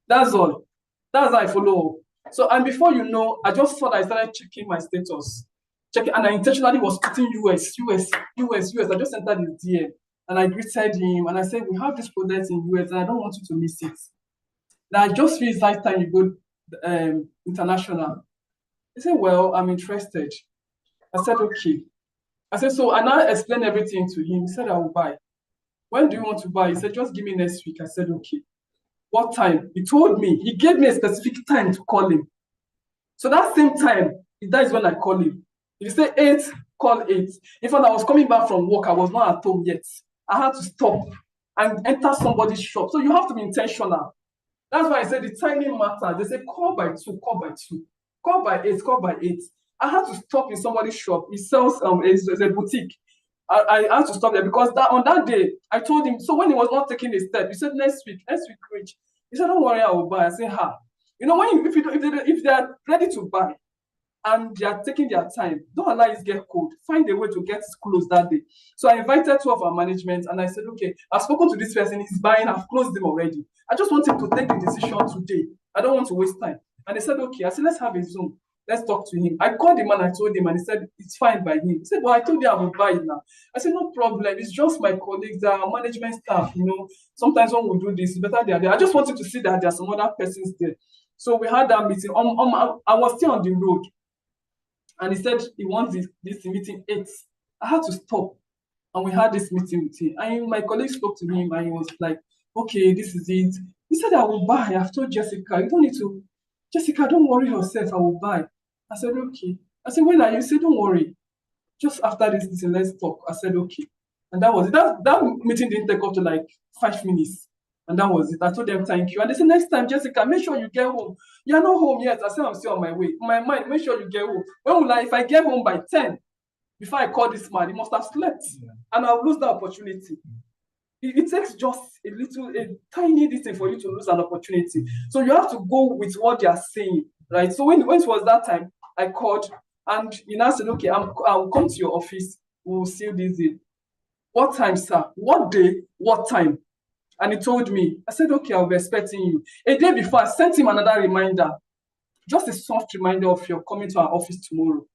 That's all. That's how I follow. So, and before you know, I just thought I started checking my status. Checking, and I intentionally was putting US. I just entered his DM and I greeted him and I said, we have this product in US and I don't want you to miss it. Now I just feel it's like time you go international. He said, well, I'm interested. I said, okay. I said, so, and I explained everything to him. He said, I will buy. When do you want to buy? He said, just give me next week. I said, okay. What time? He told me, he gave me a specific time to call him. So that same time, that is when I call him. If you say 8, call 8. In fact, I was coming back from work. I was not at home yet. I had to stop and enter somebody's shop. So you have to be intentional. That's why I said the timing matters. They say call by 2, call by 2. Call by 8, call by 8. I had to stop in somebody's shop. He sells it's a boutique. I had to stop there because on that day, I told him, so when he was not taking a step, he said, next week, reach. He said, don't worry, I will buy. I said, you know, if they are ready to buy and they are taking their time, don't allow it to get cold. Find a way to get close that day. So I invited 2 of our management and I said, okay, I've spoken to this person, he's buying, I've closed him already. I just want him to take the decision today. I don't want to waste time. And they said, okay. I said, let's have a Zoom. Let's talk to him. I called him and I told him, and he said, it's fine by him. He said, well, I told you I will buy it now. I said, no problem. It's just my colleagues, our management staff, you know. Sometimes when we do this, it's better they are there. I just wanted to see that there are some other persons there. So we had that meeting. I was still on the road. And he said he wants this meeting 8. I had to stop. And we had this meeting with him. And my colleague spoke to him and he was like, okay, this is it. He said, I will buy. I've told Jessica, you don't need to. Jessica, don't worry yourself, I will buy. I said, okay. I said, when are you? He said, don't worry. Just after this meeting, let's talk. I said, okay. And that was it. That meeting didn't take up to like 5 minutes. And that was it. I told them, thank you. And they said, next time, Jessica, make sure you get home. You're not home yet. I said, I'm still on my way. In my mind, make sure you get home. When will if I get home by 10, before I call this man, he must have slept. Yeah. And I'll lose the opportunity. It takes just a tiny detail for you to lose an opportunity. So you have to go with what they are saying, right? So when it was that time, I called and he now said, okay, I'll come to your office. We'll see this day. What time, sir? What day? What time? And he told me. I said, okay, I'll be expecting you. A day before, I sent him another reminder. Just a soft reminder of your coming to our office tomorrow.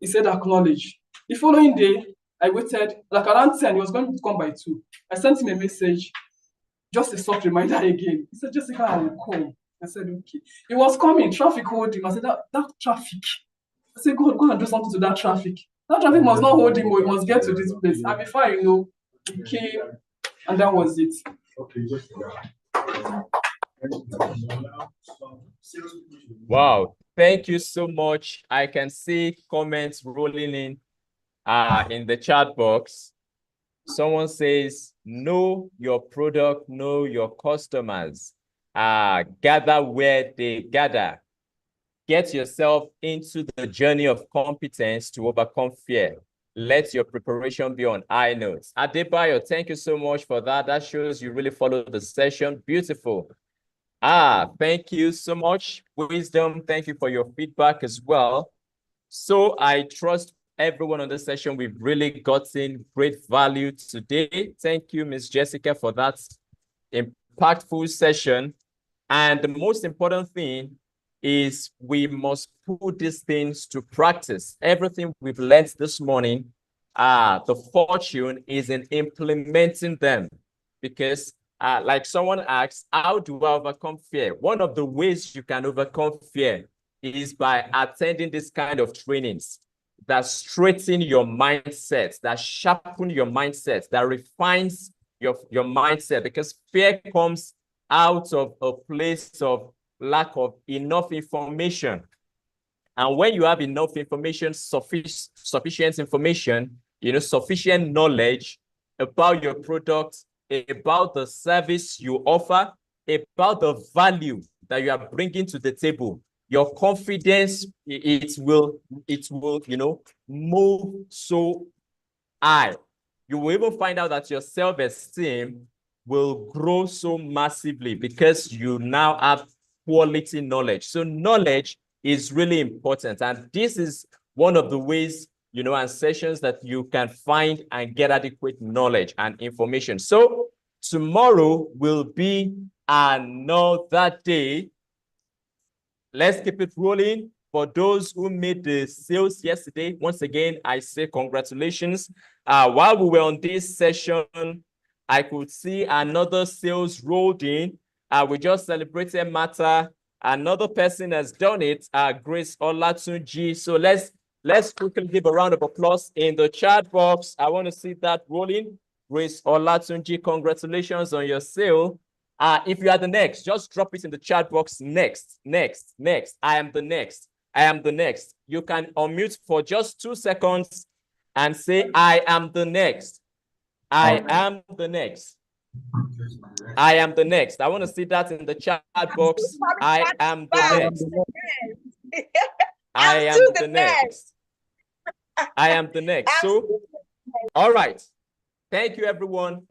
He said, acknowledge. The following day, I waited, like around 10, he was going to come by 2. I sent him a message, just a soft reminder again. He said, Jessica, I will come. I said, okay. He was coming, traffic hold him. I said, that traffic. I said, go and do something to that traffic. That traffic must not hold him, or he must get to this place. And before you know, he came, and that was it. Wow, thank you so much. I can see comments rolling in the chat box. Someone says, know your product, know your customers. Gather where they gather. Get yourself into the journey of competence to overcome fear. Let your preparation be on high notes. Adebayo, thank you so much for that. That shows you really followed the session. Beautiful. Thank you so much. Wisdom, thank you for your feedback as well. So I trust everyone on this session, we've really gotten great value today. Thank you, Ms. Jessica, for that impactful session. And the most important thing is we must put these things to practice. Everything we've learned this morning, the fortune is in implementing them. Because like someone asked, how do I overcome fear? One of the ways you can overcome fear is by attending this kind of trainings that straighten your mindset, that sharpen your mindset, that refines your mindset, because fear comes out of a place of lack of enough information. And when you have enough information, sufficient information, sufficient knowledge about your product, about the service you offer, about the value that you are bringing to the table, your confidence, it will, move so high. You will even find out that your self-esteem will grow so massively because you now have quality knowledge. So knowledge is really important. And this is one of the ways, you know, and sessions that you can find and get adequate knowledge and information. So tomorrow will be another day. Let's keep it rolling. For those who made the sales yesterday, once again, I say congratulations. While we were on this session, I could see another sales rolled in. We just celebrated Mata. Another person has done it, Grace Olatunji. So let's quickly give a round of applause in the chat box. I want to see that rolling. Grace Olatunji, congratulations on your sale. If you are the next, just drop it in the chat box. Next. I am the next. I am the next. You can unmute for just 2 seconds and say, I am the next. I am the next. I am the next. I want to see that in the chat box. I am the next. I am the next. I am the next. So, all right. Thank you, everyone.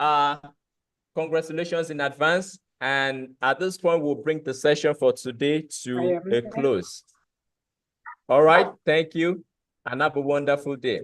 Congratulations in advance. And at this point, we'll bring the session for today to a close. All right. Thank you. And have a wonderful day.